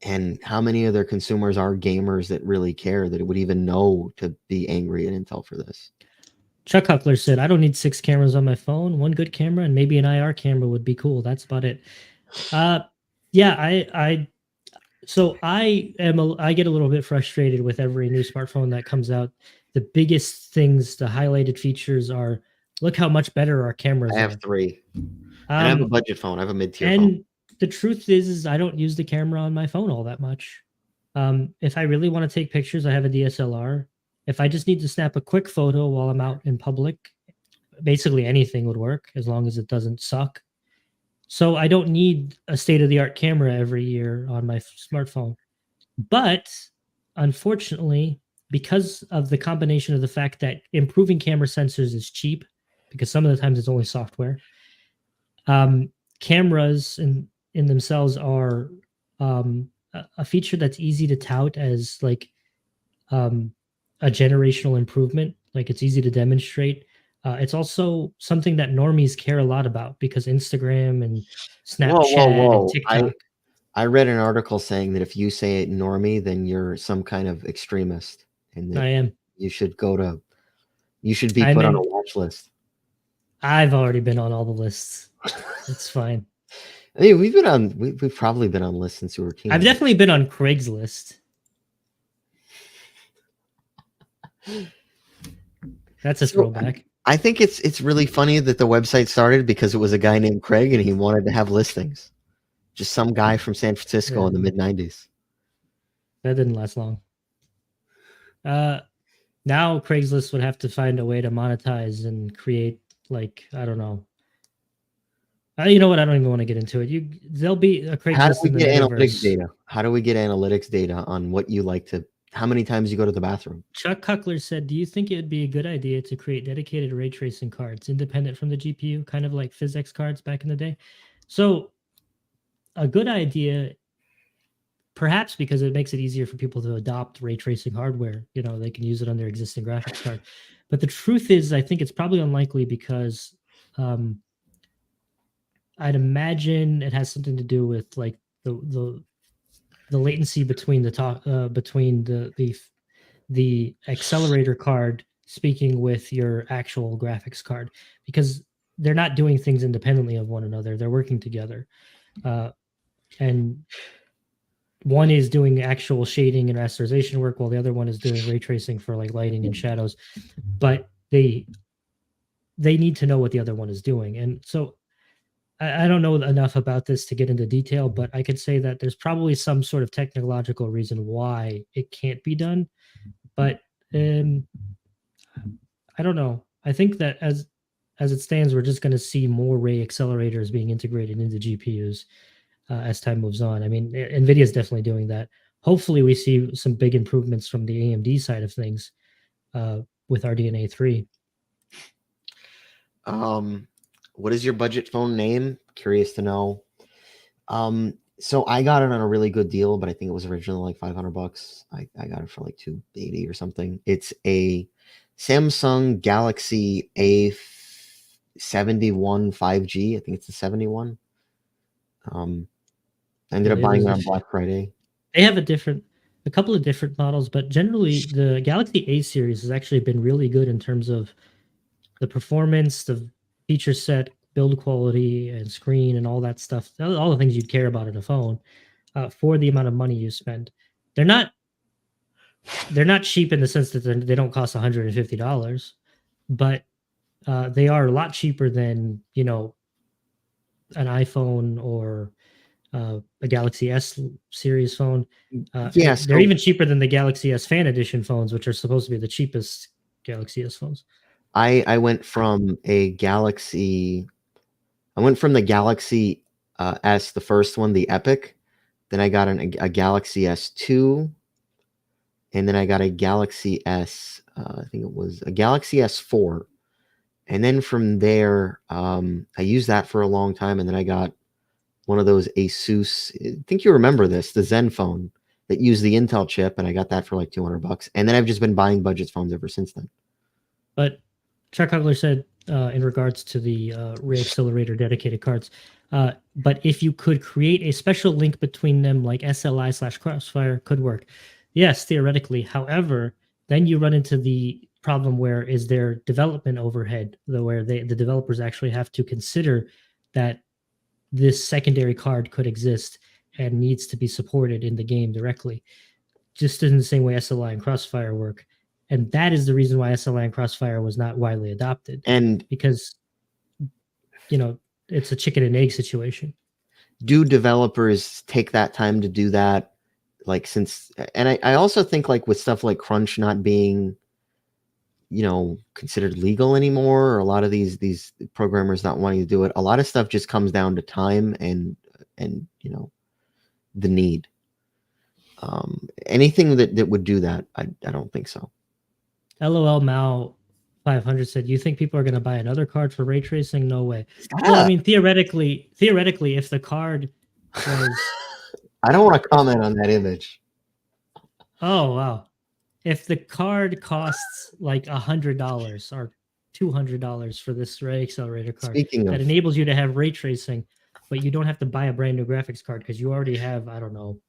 and how many of their consumers are gamers that really care, that it would even know to be angry at Intel for this. Chuck Huckler said, "I don't need 6 cameras on my phone. One good camera and maybe an IR camera would be cool. That's about it." Yeah, I get a little bit frustrated with every new smartphone that comes out. The biggest things, the highlighted features are, look how much better our cameras are. I have 3. And I have a budget phone. I have a mid-tier phone. And the truth is I don't use the camera on my phone all that much. If I really want to take pictures, I have a DSLR. If I just need to snap a quick photo while I'm out in public, basically anything would work as long as it doesn't suck. So I don't need a state-of-the-art camera every year on my smartphone. But unfortunately, because of the combination of the fact that improving camera sensors is cheap, because some of the times it's only software, cameras in themselves are a feature that's easy to tout as like a generational improvement. Like it's easy to demonstrate. It's also something that normies care a lot about because Instagram and Snapchat and TikTok. I read an article saying that if you say it normie, then you're some kind of extremist, and that I am. You should be put on a watch list. I've already been on all the lists. It's fine. I mean, we've probably been on lists since we were teenagers. I've definitely been on Craigslist. That's a throwback. I think it's really funny that the website started because it was a guy named Craig and he wanted to have listings. Just some guy from San Francisco in the mid-90s. That didn't last long. Now Craigslist would have to find a way to monetize and create, like, I don't know. You know what? I don't even want to get into it. There'll be a Craigslist. How do we get analytics data? How do we get analytics data on what you like to? How many times you go to the bathroom? Chuck Huckler said, "Do you think it would be a good idea to create dedicated ray tracing cards, independent from the GPU, kind of like PhysX cards back in the day?" So, a good idea, perhaps because it makes it easier for people to adopt ray tracing hardware. They can use it on their existing graphics card. But the truth is, I think it's probably unlikely because I'd imagine it has something to do with like the latency between the accelerator card speaking with your actual graphics card, because they're not doing things independently of one another. They're working together. And one is doing actual shading and rasterization work while the other one is doing ray tracing for like lighting and shadows. But they need to know what the other one is doing. And so I don't know enough about this to get into detail, but I could say that there's probably some sort of technological reason why it can't be done. But I don't know. I think that as it stands, we're just going to see more ray accelerators being integrated into GPUs as time moves on. I mean, NVIDIA is definitely doing that. Hopefully, we see some big improvements from the AMD side of things with RDNA 3. What is your budget phone name? Curious to know. So I got it on a really good deal, but I think it was originally like $500. I got it for like $280 or something. It's a Samsung Galaxy A71 5G. I think it's the 71. I ended up buying it on Black Friday. They have a couple of different models, but generally the Galaxy A series has actually been really good in terms of the performance, the feature set, build quality, and screen, and all that stuff. All the things you'd care about in a phone for the amount of money you spend. They're not cheap in the sense that they don't cost $150, but they are a lot cheaper than an iPhone or a Galaxy S series phone. They're even cheaper than the Galaxy S Fan Edition phones, which are supposed to be the cheapest Galaxy S phones. I went from the Galaxy S, the first one, the Epic. Then I got a Galaxy S2, and then I got a Galaxy S. I think it was a Galaxy S4, and then from there, I used that for a long time, and then I got one of those Asus. I think you remember this, the Zen phone that used the Intel chip, and I got that for like $200. And then I've just been buying budget phones ever since then. But Chuck Hugler said in regards to the Ray Accelerator dedicated cards, but if you could create a special link between them, like SLI/Crossfire, could work. Yes, theoretically. However, then you run into the problem where is there development overhead, where the developers actually have to consider that this secondary card could exist and needs to be supported in the game directly, just in the same way SLI and Crossfire work. And that is the reason why SLI and Crossfire was not widely adopted. And because, it's a chicken and egg situation. Do developers take that time to do that? I also think like with stuff like Crunch not being, considered legal anymore, or a lot of these programmers not wanting to do it, a lot of stuff just comes down to time and the need. Anything that would do that, I don't think so. LOL Mao 500 said, "You think people are going to buy another card for ray tracing? No way." Well, I mean, theoretically, if the card was, I don't want to comment on that image. Oh wow! If the card costs like $100 or $200 for this ray accelerator card that enables you to have ray tracing, but you don't have to buy a brand new graphics card because you already have, I don't know,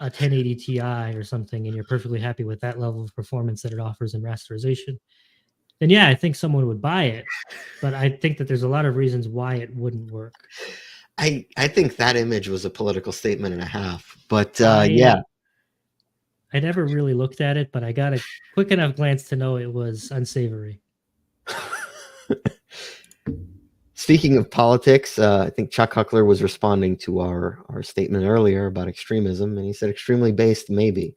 a 1080 Ti or something, and you're perfectly happy with that level of performance that it offers in rasterization, then yeah, I think someone would buy it. But I think that there's a lot of reasons why it wouldn't work. I think that image was a political statement and a half. But yeah. I never really looked at it, but I got a quick enough glance to know it was unsavory. Speaking of politics, I think Chuck Huckler was responding to our statement earlier about extremism, and he said extremely based, maybe.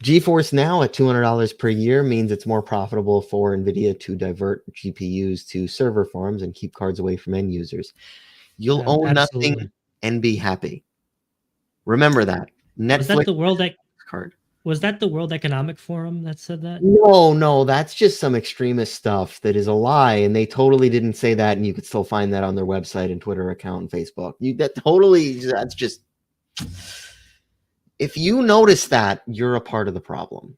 GeForce Now at $200 per year means it's more profitable for NVIDIA to divert GPUs to server farms and keep cards away from end users. You'll own nothing and be happy. Remember that. Netflix. Was that the World Economic Forum that said that? No, that's just some extremist stuff that is a lie, and they totally didn't say that, and you could still find that on their website and Twitter account and Facebook. That's just, if you notice that, you're a part of the problem.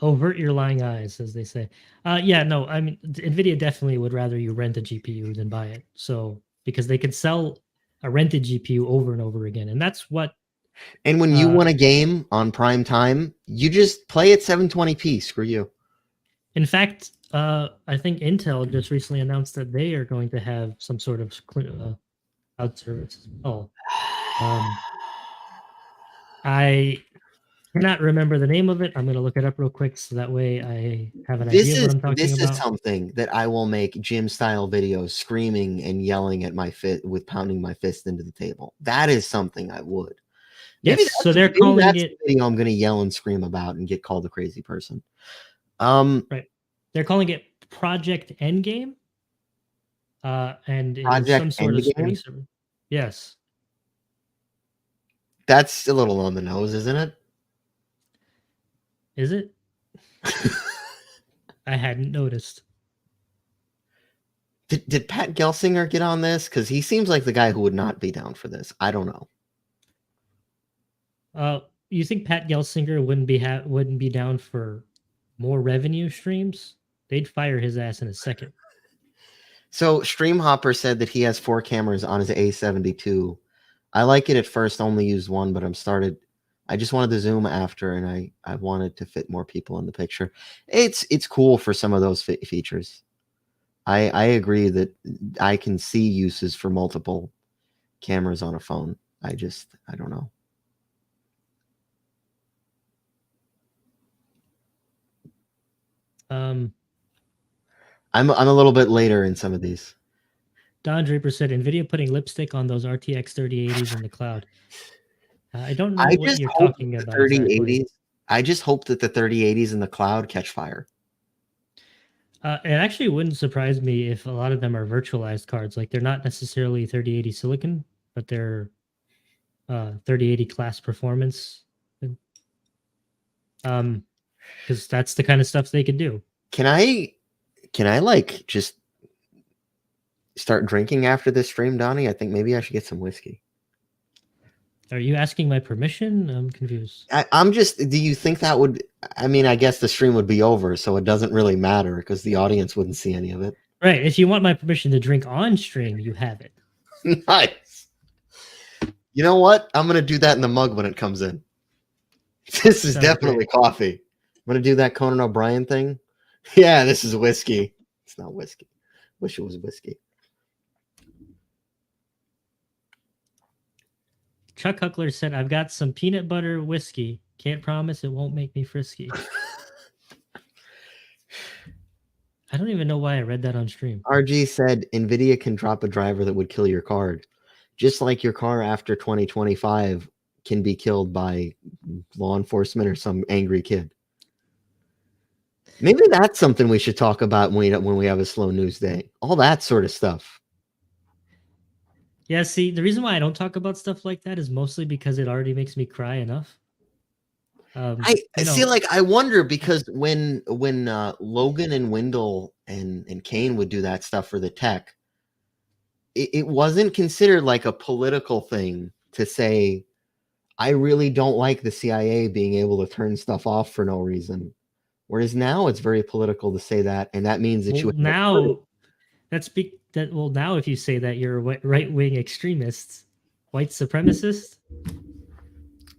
Overt your lying eyes, as they say. Yeah, no, I mean, NVIDIA definitely would rather you rent a GPU than buy it. So because they could sell a rented GPU over and over again, and that's what. And when you want a game on prime time, you just play at 720p. Screw you. In fact, I think Intel just recently announced that they are going to have some sort of cloud service as well. I cannot remember the name of it. I'm going to look it up real quick so that way I have an idea of what I'm talking about. This is something that I will make gym style videos screaming and yelling at my with pounding my fist into the table. That is something I would. Maybe yes, so they're calling it the video I'm going to yell and scream about and get called a crazy person. Right. They're calling it Project Endgame. And it is some sort of streaming server. Yes. That's a little on the nose, isn't it? Is it? I hadn't noticed. Did Pat Gelsinger get on this? Because he seems like the guy who would not be down for this. I don't know. You think Pat Gelsinger wouldn't be down for more revenue streams? They'd fire his ass in a second. So Streamhopper said that he has 4 cameras on his A72. I like it at first, only used one, but I just wanted to zoom after, and I wanted to fit more people in the picture. It's cool for some of those features. I agree that I can see uses for multiple cameras on a phone. I don't know. I'm a little bit later in some of these. Don Draper said, NVIDIA putting lipstick on those RTX 3080s in the cloud. I don't know what you're talking about. 3080s. Exactly. I just hope that the 3080s in the cloud catch fire. It actually wouldn't surprise me if a lot of them are virtualized cards. Like they're not necessarily 3080 silicon, but they're 3080 class performance. Because that's the kind of stuff they could do. Can I like just start drinking after this stream, Donnie? I think maybe I should get some whiskey. Are you asking my permission? I'm confused. Do you think that would, I mean, I guess the stream would be over, so it doesn't really matter because the audience wouldn't see any of it. Right. If you want my permission to drink on stream, you have it. Nice. You know what? I'm going to do that in the mug when it comes in. This is definitely coffee. I'm going to do that Conan O'Brien thing. Yeah, this is whiskey. It's not whiskey. Wish it was whiskey. Chuck Huckler said, I've got some peanut butter whiskey. Can't promise it won't make me frisky. I don't even know why I read that on stream. RG said, NVIDIA can drop a driver that would kill your card. Just like your car after 2025 can be killed by law enforcement or some angry kid. Maybe that's something we should talk about when we have a slow news day. All that sort of stuff. Yeah, see, the reason why I don't talk about stuff like that is mostly because it already makes me cry enough. I see, like, I wonder because when Logan and Wendell and Kane would do that stuff for the tech, it wasn't considered like a political thing to say, I really don't like the CIA being able to turn stuff off for no reason. Whereas now it's very political to say that, and that means that now if you say that, you're a right-wing extremist, white supremacist.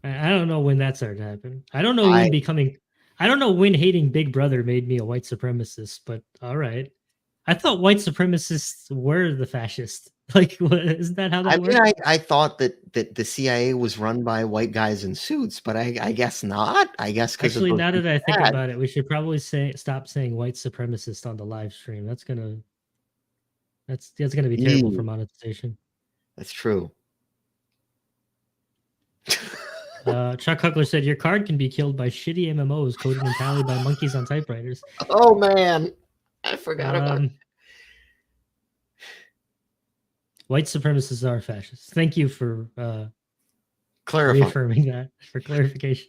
I don't know when that started to happen. I don't know when hating Big Brother made me a white supremacist, but all right. I thought white supremacists were the fascists. Like, isn't that how that works? I thought that the CIA was run by white guys in suits, but I guess not. I guess because actually, now that I think about it, we should probably stop saying white supremacist on the live stream. That's gonna be terrible for monetization. That's true. Chuck Huckler said your card can be killed by shitty MMOs coded entirely by monkeys on typewriters. Oh man, I forgot about it. White supremacists are fascists. Thank you for reaffirming that, for clarification.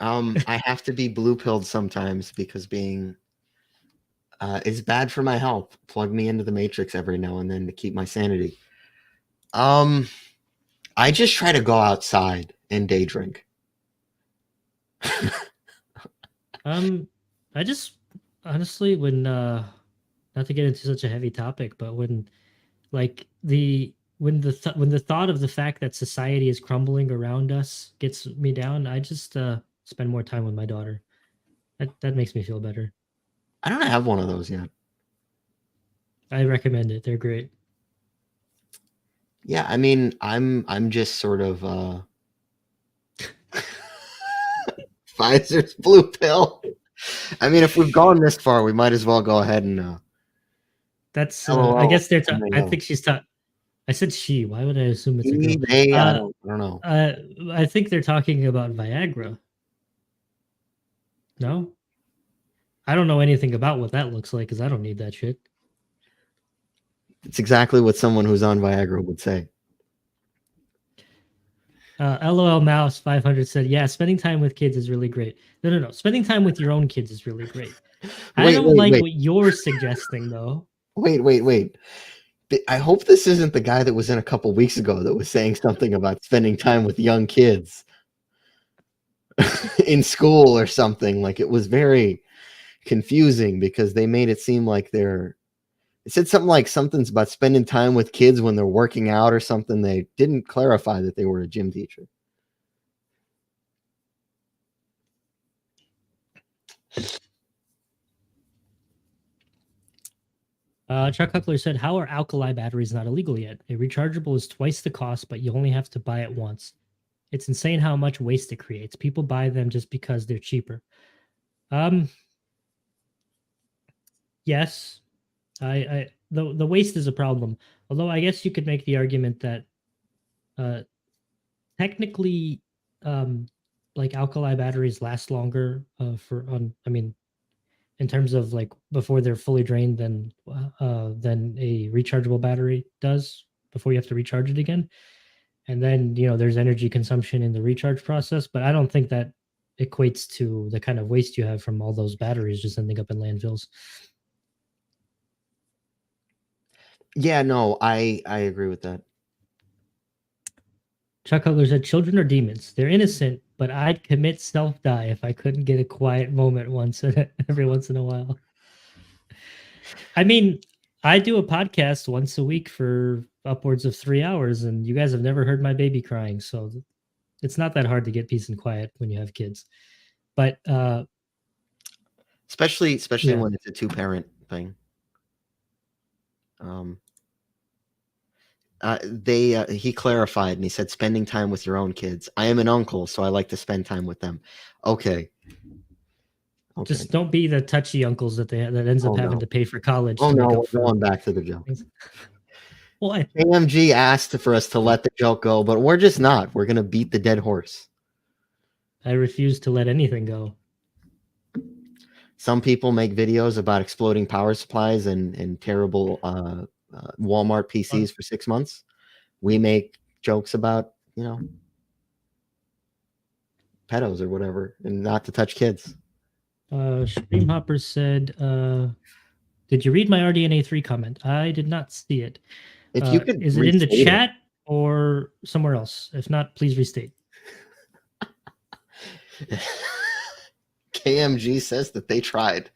I have to be blue-pilled sometimes because being is bad for my health. Plug me into the Matrix every now and then to keep my sanity. I just try to go outside and day drink. I just honestly, when not to get into such a heavy topic, but when like when the thought of the fact that society is crumbling around us gets me down, I just spend more time with my daughter. That makes me feel better. I don't have one of those yet. I recommend it. They're great. Yeah, I mean, I'm just sort of Pfizer's blue pill. I mean, if we've gone this far, we might as well go ahead and That's I LOL. guess I think she's I said she. Why would I assume it's a He, girl? they, I don't know. I think they're talking about Viagra. No, I don't know anything about what that looks like because I don't need that shit. It's exactly what someone who's on Viagra would say. LOL Mouse 500 said, "Yeah, spending time with kids is really great." No. Spending time with your own kids is really great. I don't like what you're suggesting, though. Wait. I hope this isn't the guy that was in a couple weeks ago that was saying something about spending time with young kids in school or something. Like, it was very confusing because they made it seem like it said something like something's about spending time with kids when they're working out or something. They didn't clarify that they were a gym teacher. Chuck Huckler said, "How are alkali batteries not illegal yet? A rechargeable is twice the cost, but you only have to buy it once. It's insane how much waste it creates. People buy them just because they're cheaper." Yes, the waste is a problem. Although I guess you could make the argument that uh, technically, like alkali batteries last longer I mean, in terms of like before they're fully drained than a rechargeable battery does before you have to recharge it again. And then there's energy consumption in the recharge process, but I don't think that equates to the kind of waste you have from all those batteries just ending up in landfills. Yeah, no, I agree with that. Chuck Hugler said, "Children are demons. They're innocent, but I'd commit self-die if I couldn't get a quiet moment every once in a while." I mean, I do a podcast once a week for upwards of 3 hours, and you guys have never heard my baby crying, so it's not that hard to get peace and quiet when you have kids. But especially yeah. when it's a two-parent thing. He clarified and he said spending time with your own kids. I am an uncle, so I like to spend time with them. Okay. Just don't be the touchy uncles that ends up having to pay for college. Oh no, we're going back to the joke. What? AMG asked for us to let the joke go, but we're just not. We're gonna beat the dead horse. I refuse to let anything go. Some people make videos about exploding power supplies and terrible Walmart PCs for 6 months. We make jokes about, pedos or whatever, and not to touch kids. Streamhopper said, "Did you read my RDNA 3 comment? I did not see it. If you could, is it in the chat or somewhere else? If not, please restate." KMG says that they tried.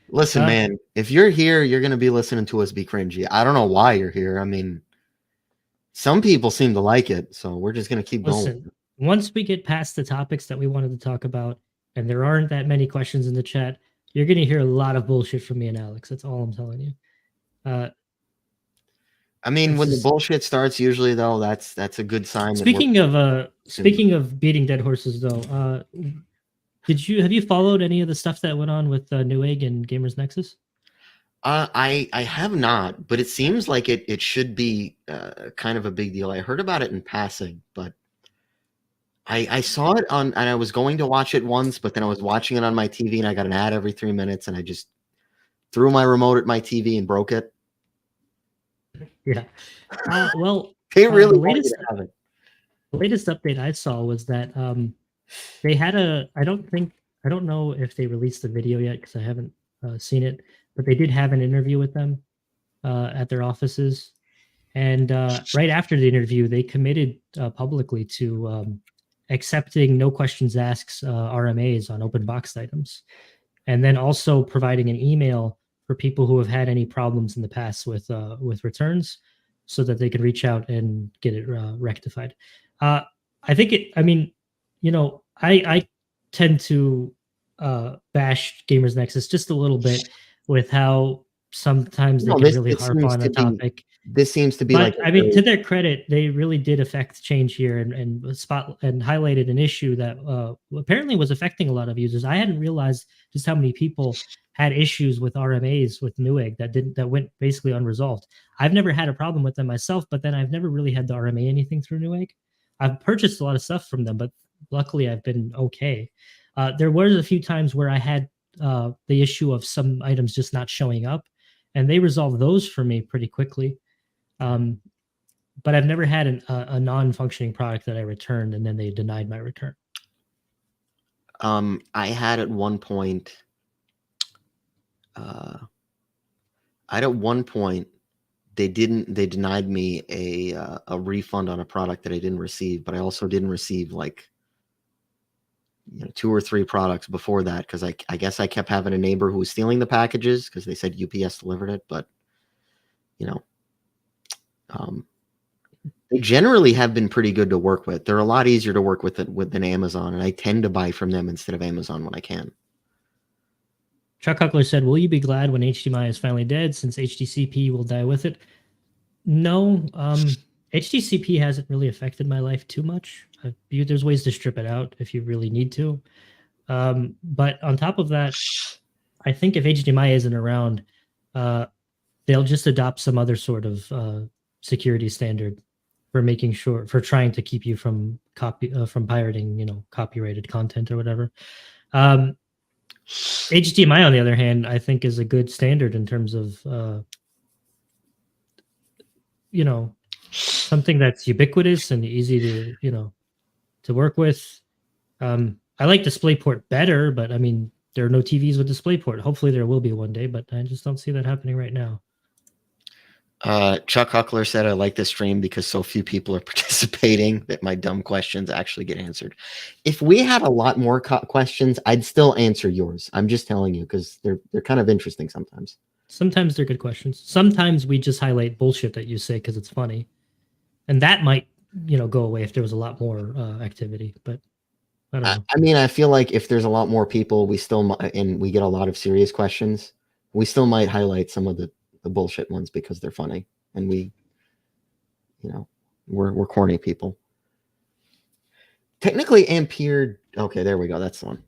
Listen, man, if you're here, you're going to be listening to us be cringy. I don't know why you're here. I mean, some people seem to like it, so we're just going to keep going. Once we get past the topics that we wanted to talk about, and there aren't that many questions in the chat, you're going to hear a lot of bullshit from me and Alex. That's all I'm telling you. I mean, when the bullshit starts, usually though, that's a good sign. Speaking of beating dead horses, though, have you followed any of the stuff that went on with Newegg and Gamers Nexus? I have not, but it seems like it should be kind of a big deal. I heard about it in passing, but I saw it and I was going to watch it once, but then I was watching it on my TV and I got an ad every 3 minutes and I just threw my remote at my TV and broke it. Yeah. Well, they really the latest update I saw was that they had I don't know if they released the video yet because I haven't seen it, but they did have an interview with them at their offices. And right after the interview, they committed publicly to accepting no questions asked RMAs on open boxed items. and then also providing an email for people who have had any problems in the past with returns, so that they can reach out and get it rectified. I think it. I mean, I tend to bash Gamers Nexus just a little bit with how sometimes they No, can really harp on a topic. this seems to be like But a I mean, very to their credit, they really did affect change here and spot and highlighted an issue that apparently was affecting a lot of users. I hadn't realized just how many people had issues with RMAs with Newegg that went basically unresolved. I've never had a problem with them myself, but then I've never really had to RMA anything through Newegg. I've purchased a lot of stuff from them, but luckily I've been okay. There was a few times where I had the issue of some items just not showing up, and they resolved those for me pretty quickly. Um, but I've never had a non-functioning product that I returned and then they denied my return. I had at one point I had at one point they denied me a refund on a product that I didn't receive, but I also didn't receive like 2 or 3 products before that because I guess I kept having a neighbor who was stealing the packages because they said UPS delivered it, but you know, they generally have been pretty good to work with. They're a lot easier to work with than Amazon, and I tend to buy from them instead of Amazon when I can. Chuck Huckler said, "Will you be glad when HDMI is finally dead, since HDCP will die with it?" No, HDCP hasn't really affected my life too much. There's ways to strip it out if you really need to. But on top of that, I think if HDMI isn't around, they'll just adopt some other sort of security standard for trying to keep you from pirating, copyrighted content or whatever. HDMI, on the other hand, I think is a good standard in terms of something that's ubiquitous and easy to work with. I like DisplayPort better, but I mean, there are no TVs with DisplayPort. Hopefully there will be one day, but I just don't see that happening right now. Chuck Huckler said, "I like this stream because so few people are participating that my dumb questions actually get answered." If we had a lot more questions, I'd still answer yours. I'm just telling you because they're kind of interesting sometimes. Sometimes they're good questions. Sometimes we just highlight bullshit that you say because it's funny, and that might go away if there was a lot more activity. But I don't know. I mean, I feel like if there's a lot more people, we still and we get a lot of serious questions, we still might highlight some of the bullshit ones because they're funny, and we're corny people. Technically, Ampere. Okay, there we go. That's the one.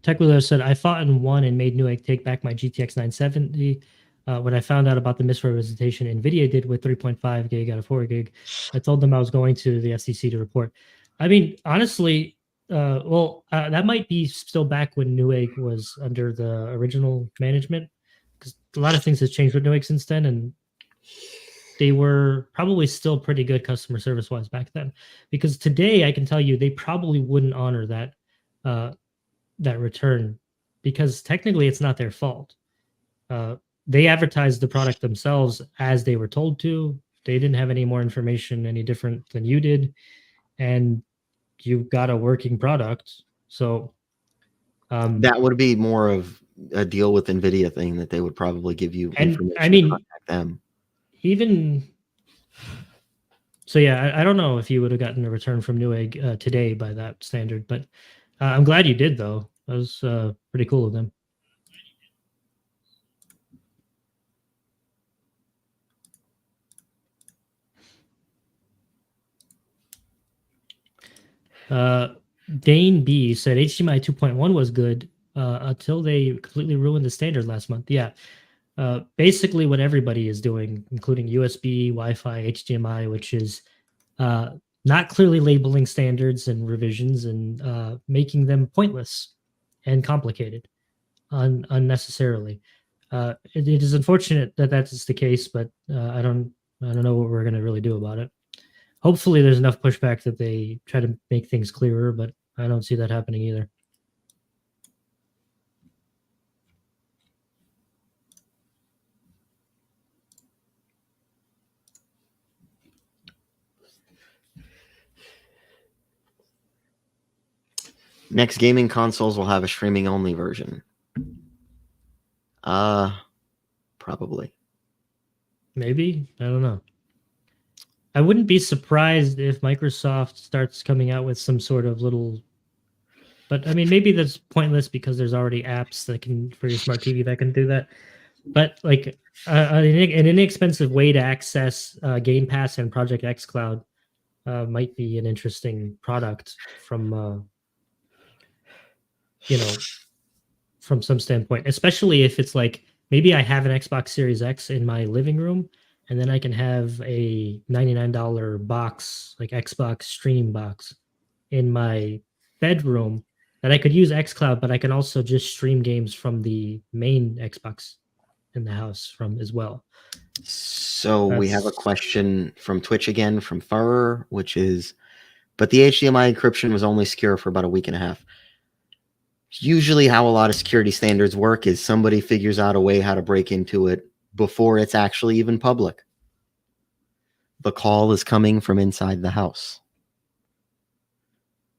Techwheeler said, "I fought and won and made Newegg take back my GTX 970. When I found out about the misrepresentation NVIDIA did with 3.5 gig out of 4 gig, I told them I was going to the FCC to report." I mean, honestly, that might be still back when Newegg was under the original management, because a lot of things has changed with Newegg since then, and they were probably still pretty good customer service wise back then. Because today, I can tell you, they probably wouldn't honor that return, because technically it's not their fault. They advertised the product themselves as they were told to. They didn't have any more information any different than you did, and you got a working product. So that would be more of a deal with NVIDIA thing that they would probably give you information I mean, to contact them. Even so, yeah, I don't know if you would have gotten a return from Newegg today by that standard, but I'm glad you did, though. That was pretty cool of them. Dane B said HDMI 2.1 was good until they completely ruined the standard last month. Yeah. Basically what everybody is doing, including USB, Wi-Fi, HDMI, which is not clearly labeling standards and revisions and making them pointless and complicated unnecessarily. It is unfortunate that that's the case, but I don't know what we're going to really do about it. Hopefully there's enough pushback that they try to make things clearer, but I don't see that happening either. Next gaming consoles will have a streaming only version. Probably. Maybe, I don't know. I wouldn't be surprised if Microsoft starts coming out with some sort of little, but I mean, maybe that's pointless because there's already apps that can for your smart TV that can do that. But like an inexpensive way to access Game Pass and Project X Cloud might be an interesting product from you know, from some standpoint, especially if it's like maybe I have an Xbox Series X in my living room, and then I can have a $99 box, like Xbox Stream box, in my bedroom that I could use xCloud, but I can also just stream games from the main Xbox in the house from as well. So we have a That's question from Twitch again from Furrer, which is, but the HDMI encryption was only secure for about a week and a half. Usually how a lot of security standards work is somebody figures out a way how to break into it before it's actually even public. The call is coming from inside the house.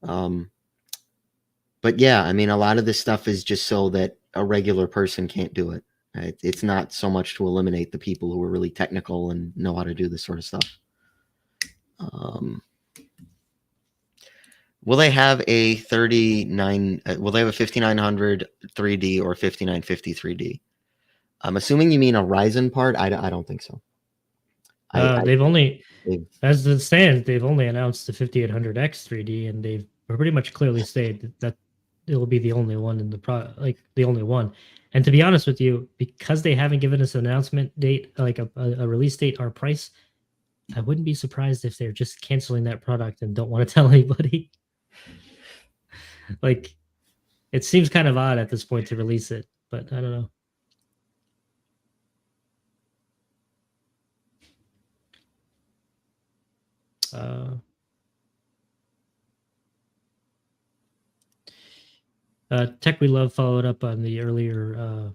But yeah, I mean, a lot of this stuff is just so that a regular person can't do it. It's not so much to eliminate the people who are really technical and know how to do this sort of stuff. Will they have a 39? Will they have a 5900 3D or 5950 3D? I'm assuming you mean a Ryzen part. I don't think so. they've only, as it stands, they've only announced the 5800X 3D, and they've pretty much clearly stated that it will be the only one in the like the only one. And to be honest with you, because they haven't given us an announcement date, like a release date or price, I wouldn't be surprised if they're just canceling that product and don't want to tell anybody. Like, it seems kind of odd at this point to release it, but I don't know. Tech We Love followed up on the earlier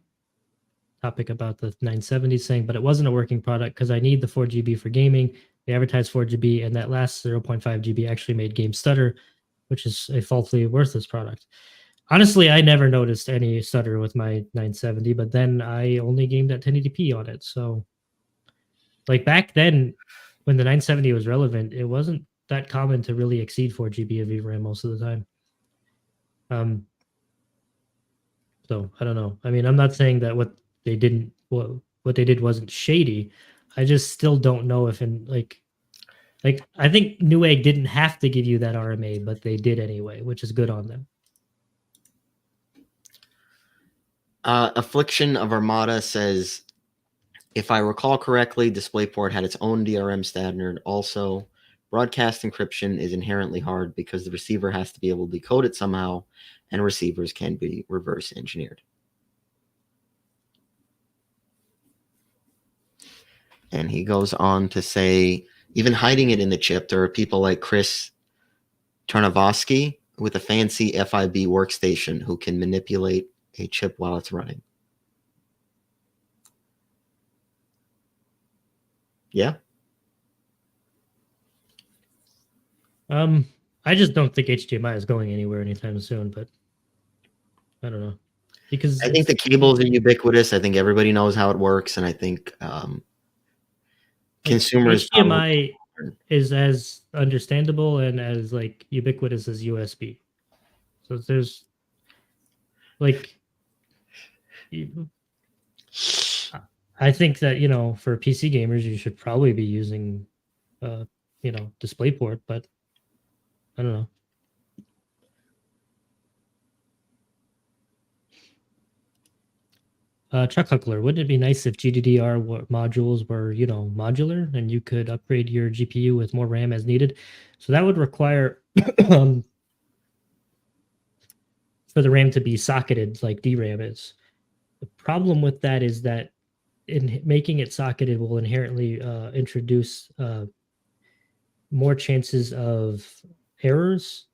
topic about the 970, saying, but it wasn't a working product because I need the 4 GB for gaming. They advertised 4 GB, and that last 0.5 GB actually made games stutter, which is a falsely worthless product. Honestly, I never noticed any stutter with my 970, but then I only gamed at 1080p on it. So, like back then, when the 970 was relevant, it wasn't that common to really exceed 4 GB of VRAM most of the time. So I don't know. I mean, I'm not saying that what they didn't what they did wasn't shady. I just still don't know if in like I think Newegg didn't have to give you that RMA, but they did anyway, which is good on them. Affliction of Armada says, if I recall correctly, DisplayPort had its own DRM standard. Also, broadcast encryption is inherently hard because the receiver has to be able to decode it somehow, and receivers can be reverse engineered. And he goes on to say, even hiding it in the chip, there are people like Chris Tarnavsky with a fancy FIB workstation who can manipulate a chip while it's running. Yeah. I just don't think HDMI is going anywhere anytime soon, but I don't know. Because I think the cables are ubiquitous. I think everybody knows how it works, and I think consumers HDMI is as understandable and as like ubiquitous as USB. So there's like I think that, you know, for PC gamers, you should probably be using, you know, DisplayPort, but I don't know. Chuck Huckler, wouldn't it be nice if GDDR modules were, you know, modular and you could upgrade your GPU with more RAM as needed? So that would require for the RAM to be socketed like DRAM is. The problem with that is that in making it socketed will inherently introduce more chances of errors,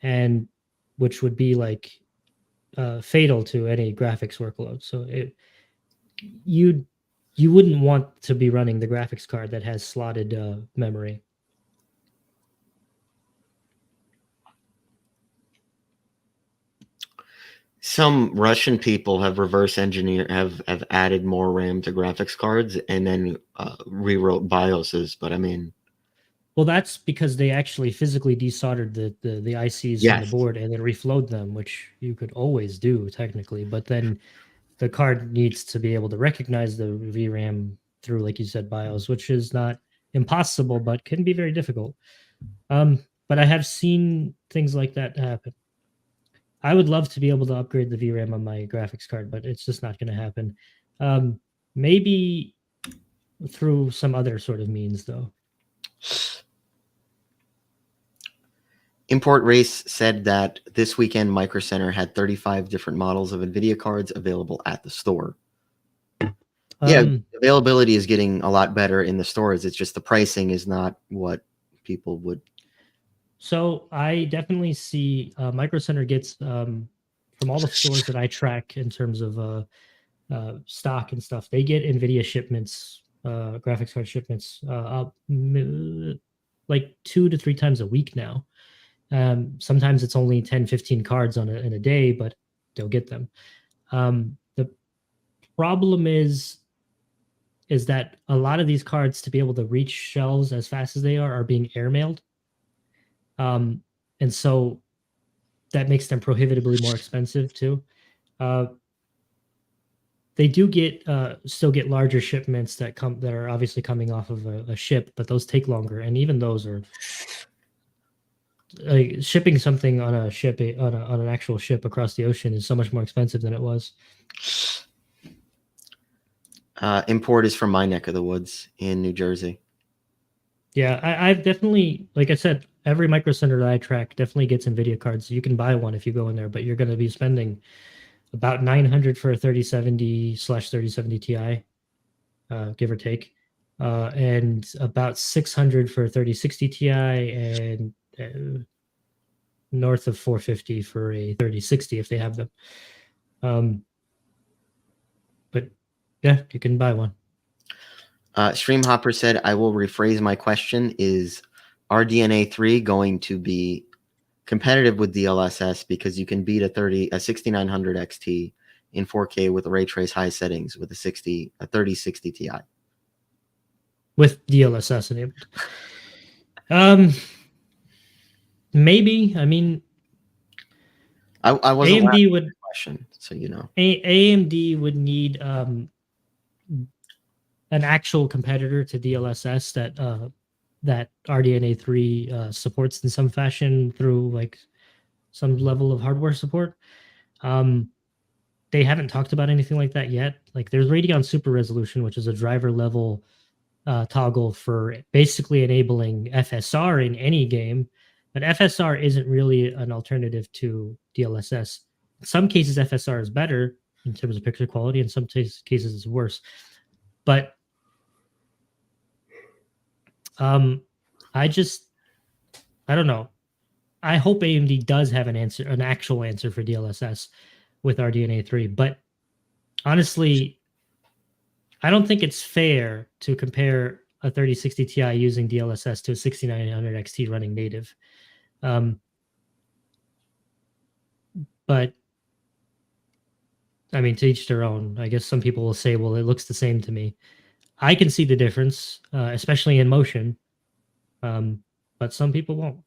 and which would be like fatal to any graphics workload. So you wouldn't want to be running the graphics card that has slotted memory. Some Russian people have reverse engineer have added more RAM to graphics cards and then rewrote BIOSes. But I mean, Well, that's because they actually physically desoldered the ICs from the yes, board and then reflowed them, which you could always do technically. But then the card needs to be able to recognize the VRAM through, like you said, BIOS, which is not impossible, but can be very difficult. But I have seen things like that happen. I would love to be able to upgrade the VRAM on my graphics card, but it's just not going to happen. Maybe through some other sort of means, though. Import Race said that this weekend Micro Center had 35 different models of NVIDIA cards available at the store. Yeah, availability is getting a lot better in the stores. It's just the pricing is not what people would. So I definitely see Micro Center gets from all the stores that I track in terms of stock and stuff. They get NVIDIA shipments, graphics card shipments, up like 2 to 3 times a week now. Sometimes it's only 10, 15 cards in a day, but they'll get them. The problem is that a lot of these cards, to be able to reach shelves as fast as they are being airmailed. And so that makes them prohibitively more expensive too. They do get still get larger shipments that are obviously coming off of a ship, but those take longer, and even those are like shipping something on a ship on an actual ship across the ocean is so much more expensive than it was. Import is from my neck of the woods in New Jersey. Yeah, I've definitely, like I said, every Micro Center that I track definitely gets NVIDIA cards. So you can buy one if you go in there, but you're going to be spending about 900 for a 3070/3070 Ti, give or take, and about 600 for a 3060 Ti, and north of 450 for a 3060 if they have them. But yeah, you can buy one. Streamhopper said, I will rephrase my question. Is RDNA 3 going to be competitive with DLSS because you can beat a 6900 XT in 4K with ray trace high settings with a 3060 Ti? With DLSS enabled. Maybe. I mean, I wasn't AMD would question, so you know. AMD would need an actual competitor to DLSS that RDNA 3 supports in some fashion through like some level of hardware support. They haven't talked about anything like that yet. Like there's Radeon Super Resolution, which is a driver level toggle for basically enabling FSR in any game, but FSR isn't really an alternative to DLSS. In some cases, FSR is better in terms of picture quality. In some cases, it's worse. But I don't know. I hope AMD does have an actual answer for DLSS with RDNA 3. But honestly, I don't think it's fair to compare a 3060 Ti using DLSS to a 6900 XT running native. But I mean, to each their own. I guess some people will say, well, it looks the same to me. I can see the difference, especially in motion. But some people won't.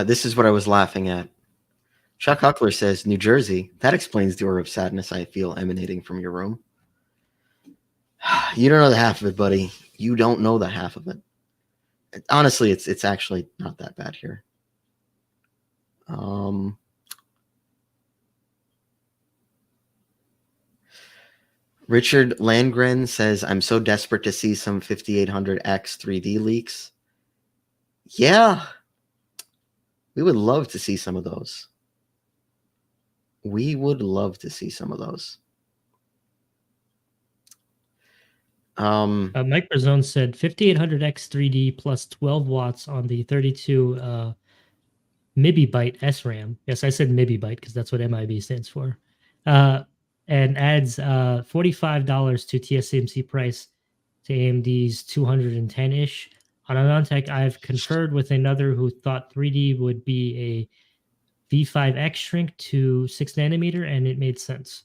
This is what I was laughing at. Chuck Huckler says, New Jersey. That explains the aura of sadness I feel emanating from your room. You don't know the half of it, buddy. You don't know the half of it. Honestly, it's actually not that bad here. Richard Landgren says, I'm so desperate to see some 5800X 3D leaks. Yeah. We would love to see some of those. We would love to see some of those. Microzone said 5800X 3D plus 12 watts on the 32 MIBI-byte SRAM. Yes, I said MIBI-byte because that's what MIB stands for. And adds $45 to TSMC price to AMD's 210-ish. On Anantech, I've conferred with another who thought 3D would be V5X shrink to 6 nanometer, and it made sense.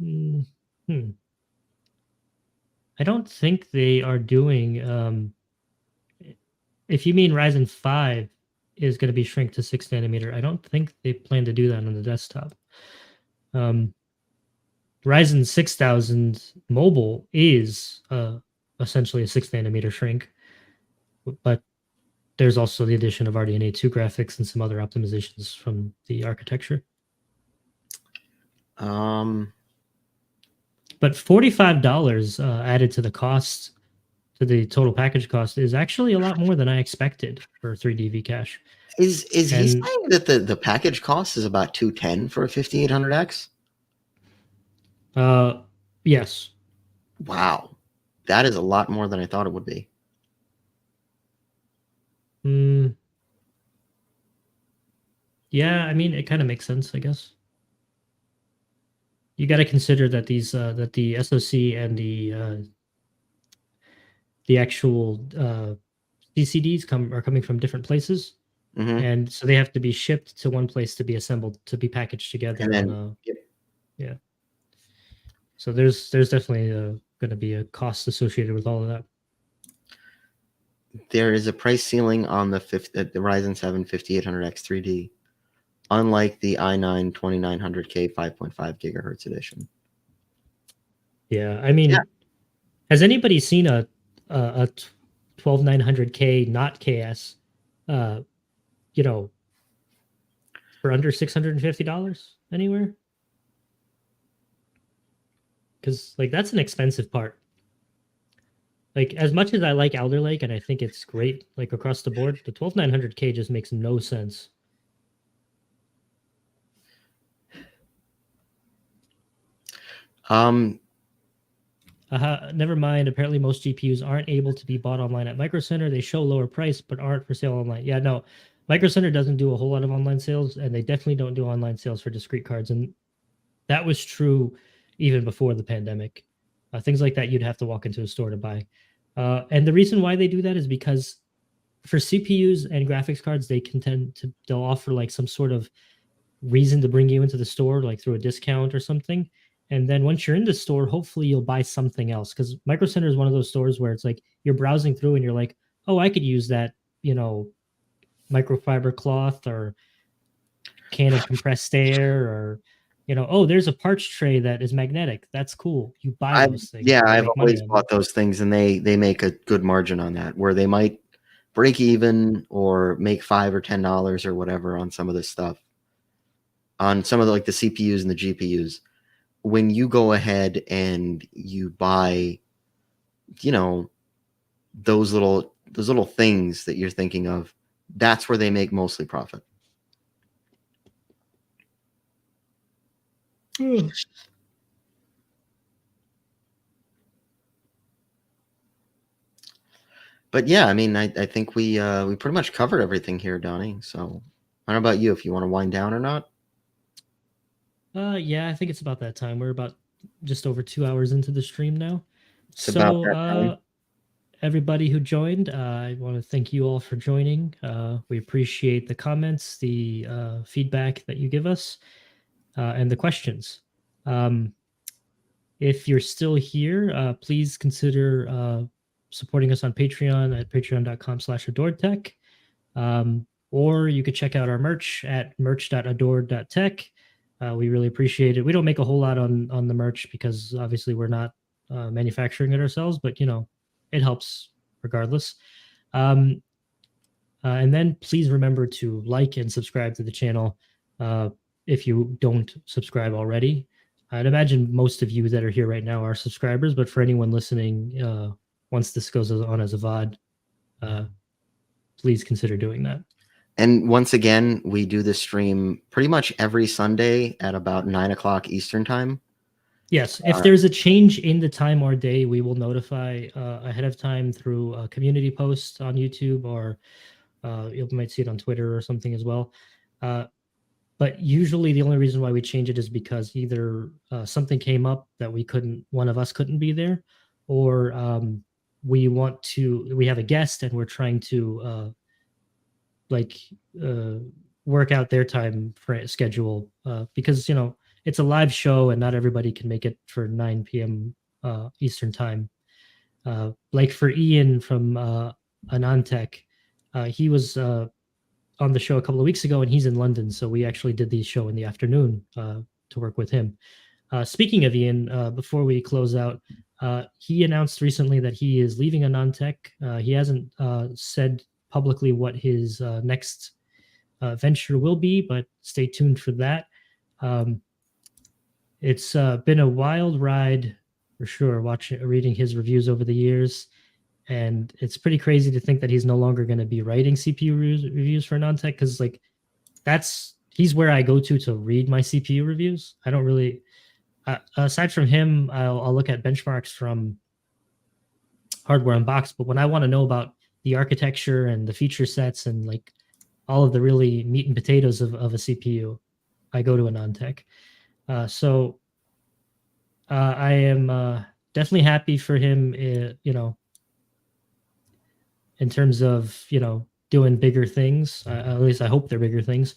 I don't think they are doing. If you mean Ryzen 5 is going to be shrink to 6 nanometer, I don't think they plan to do that on the desktop. Ryzen 6000 mobile is essentially a 6 nanometer shrink, but there's also the addition of RDNA 2 graphics and some other optimizations from the architecture. But $45 added to the cost, to the total package cost, is actually a lot more than I expected for 3D cache. Is he saying that the package cost is about $210 for a 5800X? Yes. Wow, that is a lot more than I thought it would be. Yeah, I mean, it kind of makes sense, I guess. You got to consider that these that the SoC and the actual CCDs are coming from different places, and so they have to be shipped to one place to be assembled, to be packaged together. And then, yeah. So there's definitely going to be a cost associated with all of that. There is a price ceiling on the Ryzen 7 5800X 3D, unlike the i9 2900K 5.5 gigahertz edition. Yeah, I mean, has anybody seen a 12900K not KS, for under $650 anywhere? Because that's an expensive part. As much as I like Alder Lake and I think it's great, across the board, the 12900K just makes no sense. Never mind. Apparently, most GPUs aren't able to be bought online at Micro Center. They show lower price, but aren't for sale online. Yeah, no, Micro Center doesn't do a whole lot of online sales, and they definitely don't do online sales for discrete cards. And that was true even before the pandemic. Things like that, you'd have to walk into a store to buy. And the reason why they do that is because for CPUs and graphics cards, they'll offer some sort of reason to bring you into the store, through a discount or something. And then once you're in the store, hopefully you'll buy something else. Because Micro Center is one of those stores where it's you're browsing through and you're like, oh, I could use that, microfiber cloth or can of compressed air, or oh, there's a parch tray that is magnetic. That's cool. You buy those things. Yeah, I've always bought those things, and they make a good margin on that, where they might break even or make $5 or $10 or whatever on some of this stuff. On some of the CPUs and the GPUs. When you go ahead and you buy, those little things that you're thinking of, that's where they make mostly profit. But yeah, I mean, I think we pretty much covered everything here, Donnie. So I don't know about you, if you want to wind down or not. Yeah, I think it's about that time. We're about just over 2 hours into the stream now. It's about that time. Everybody who joined, I want to thank you all for joining. We appreciate the comments, the feedback that you give us, and the questions. If you're still here, please consider supporting us on Patreon at patreon.com/adoredtech. Or you could check out our merch at merch.adored.tech. We really appreciate it. We don't make a whole lot on the merch because obviously we're not manufacturing it ourselves, but it helps regardless. And then please remember to like and subscribe to the channel if you don't subscribe already. I'd imagine most of you that are here right now are subscribers, but for anyone listening, once this goes on as a VOD, please consider doing that. And once again, we do this stream pretty much every Sunday at about 9:00 Eastern time. Yes, if there's a change in the time or day, we will notify ahead of time through a community post on YouTube, or you might see it on Twitter or something as well. But usually the only reason why we change it is because either something came up that one of us couldn't be there, or we have a guest and we're trying to work out their time schedule because it's a live show and not everybody can make it for 9 p.m. Eastern time. Like for Ian from Anantech, he was on the show a couple of weeks ago and he's in London, so we actually did the show in the afternoon to work with him. Speaking of Ian, before we close out, he announced recently that he is leaving Anantech. He hasn't said publicly what his next venture will be, but stay tuned for that. It's been a wild ride for sure, reading his reviews over the years. And it's pretty crazy to think that he's no longer going to be writing CPU reviews for Anantech because like he's where I go to read my CPU reviews. I don't really aside from him, I'll look at benchmarks from Hardware Unboxed, but when I want to know about the architecture and the feature sets and like all of the really meat and potatoes of a CPU, I go to Anantech. So I am definitely happy for him, in terms of, doing bigger things. At least I hope they're bigger things.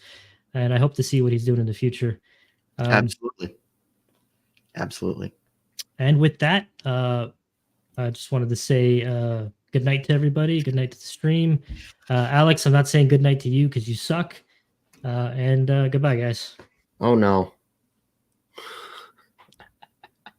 And I hope to see what he's doing in the future. Absolutely. Absolutely. And with that, I just wanted to say good night to everybody. Good night to the stream. Alex, I'm not saying good night to you because you suck. And goodbye, guys. Oh, no.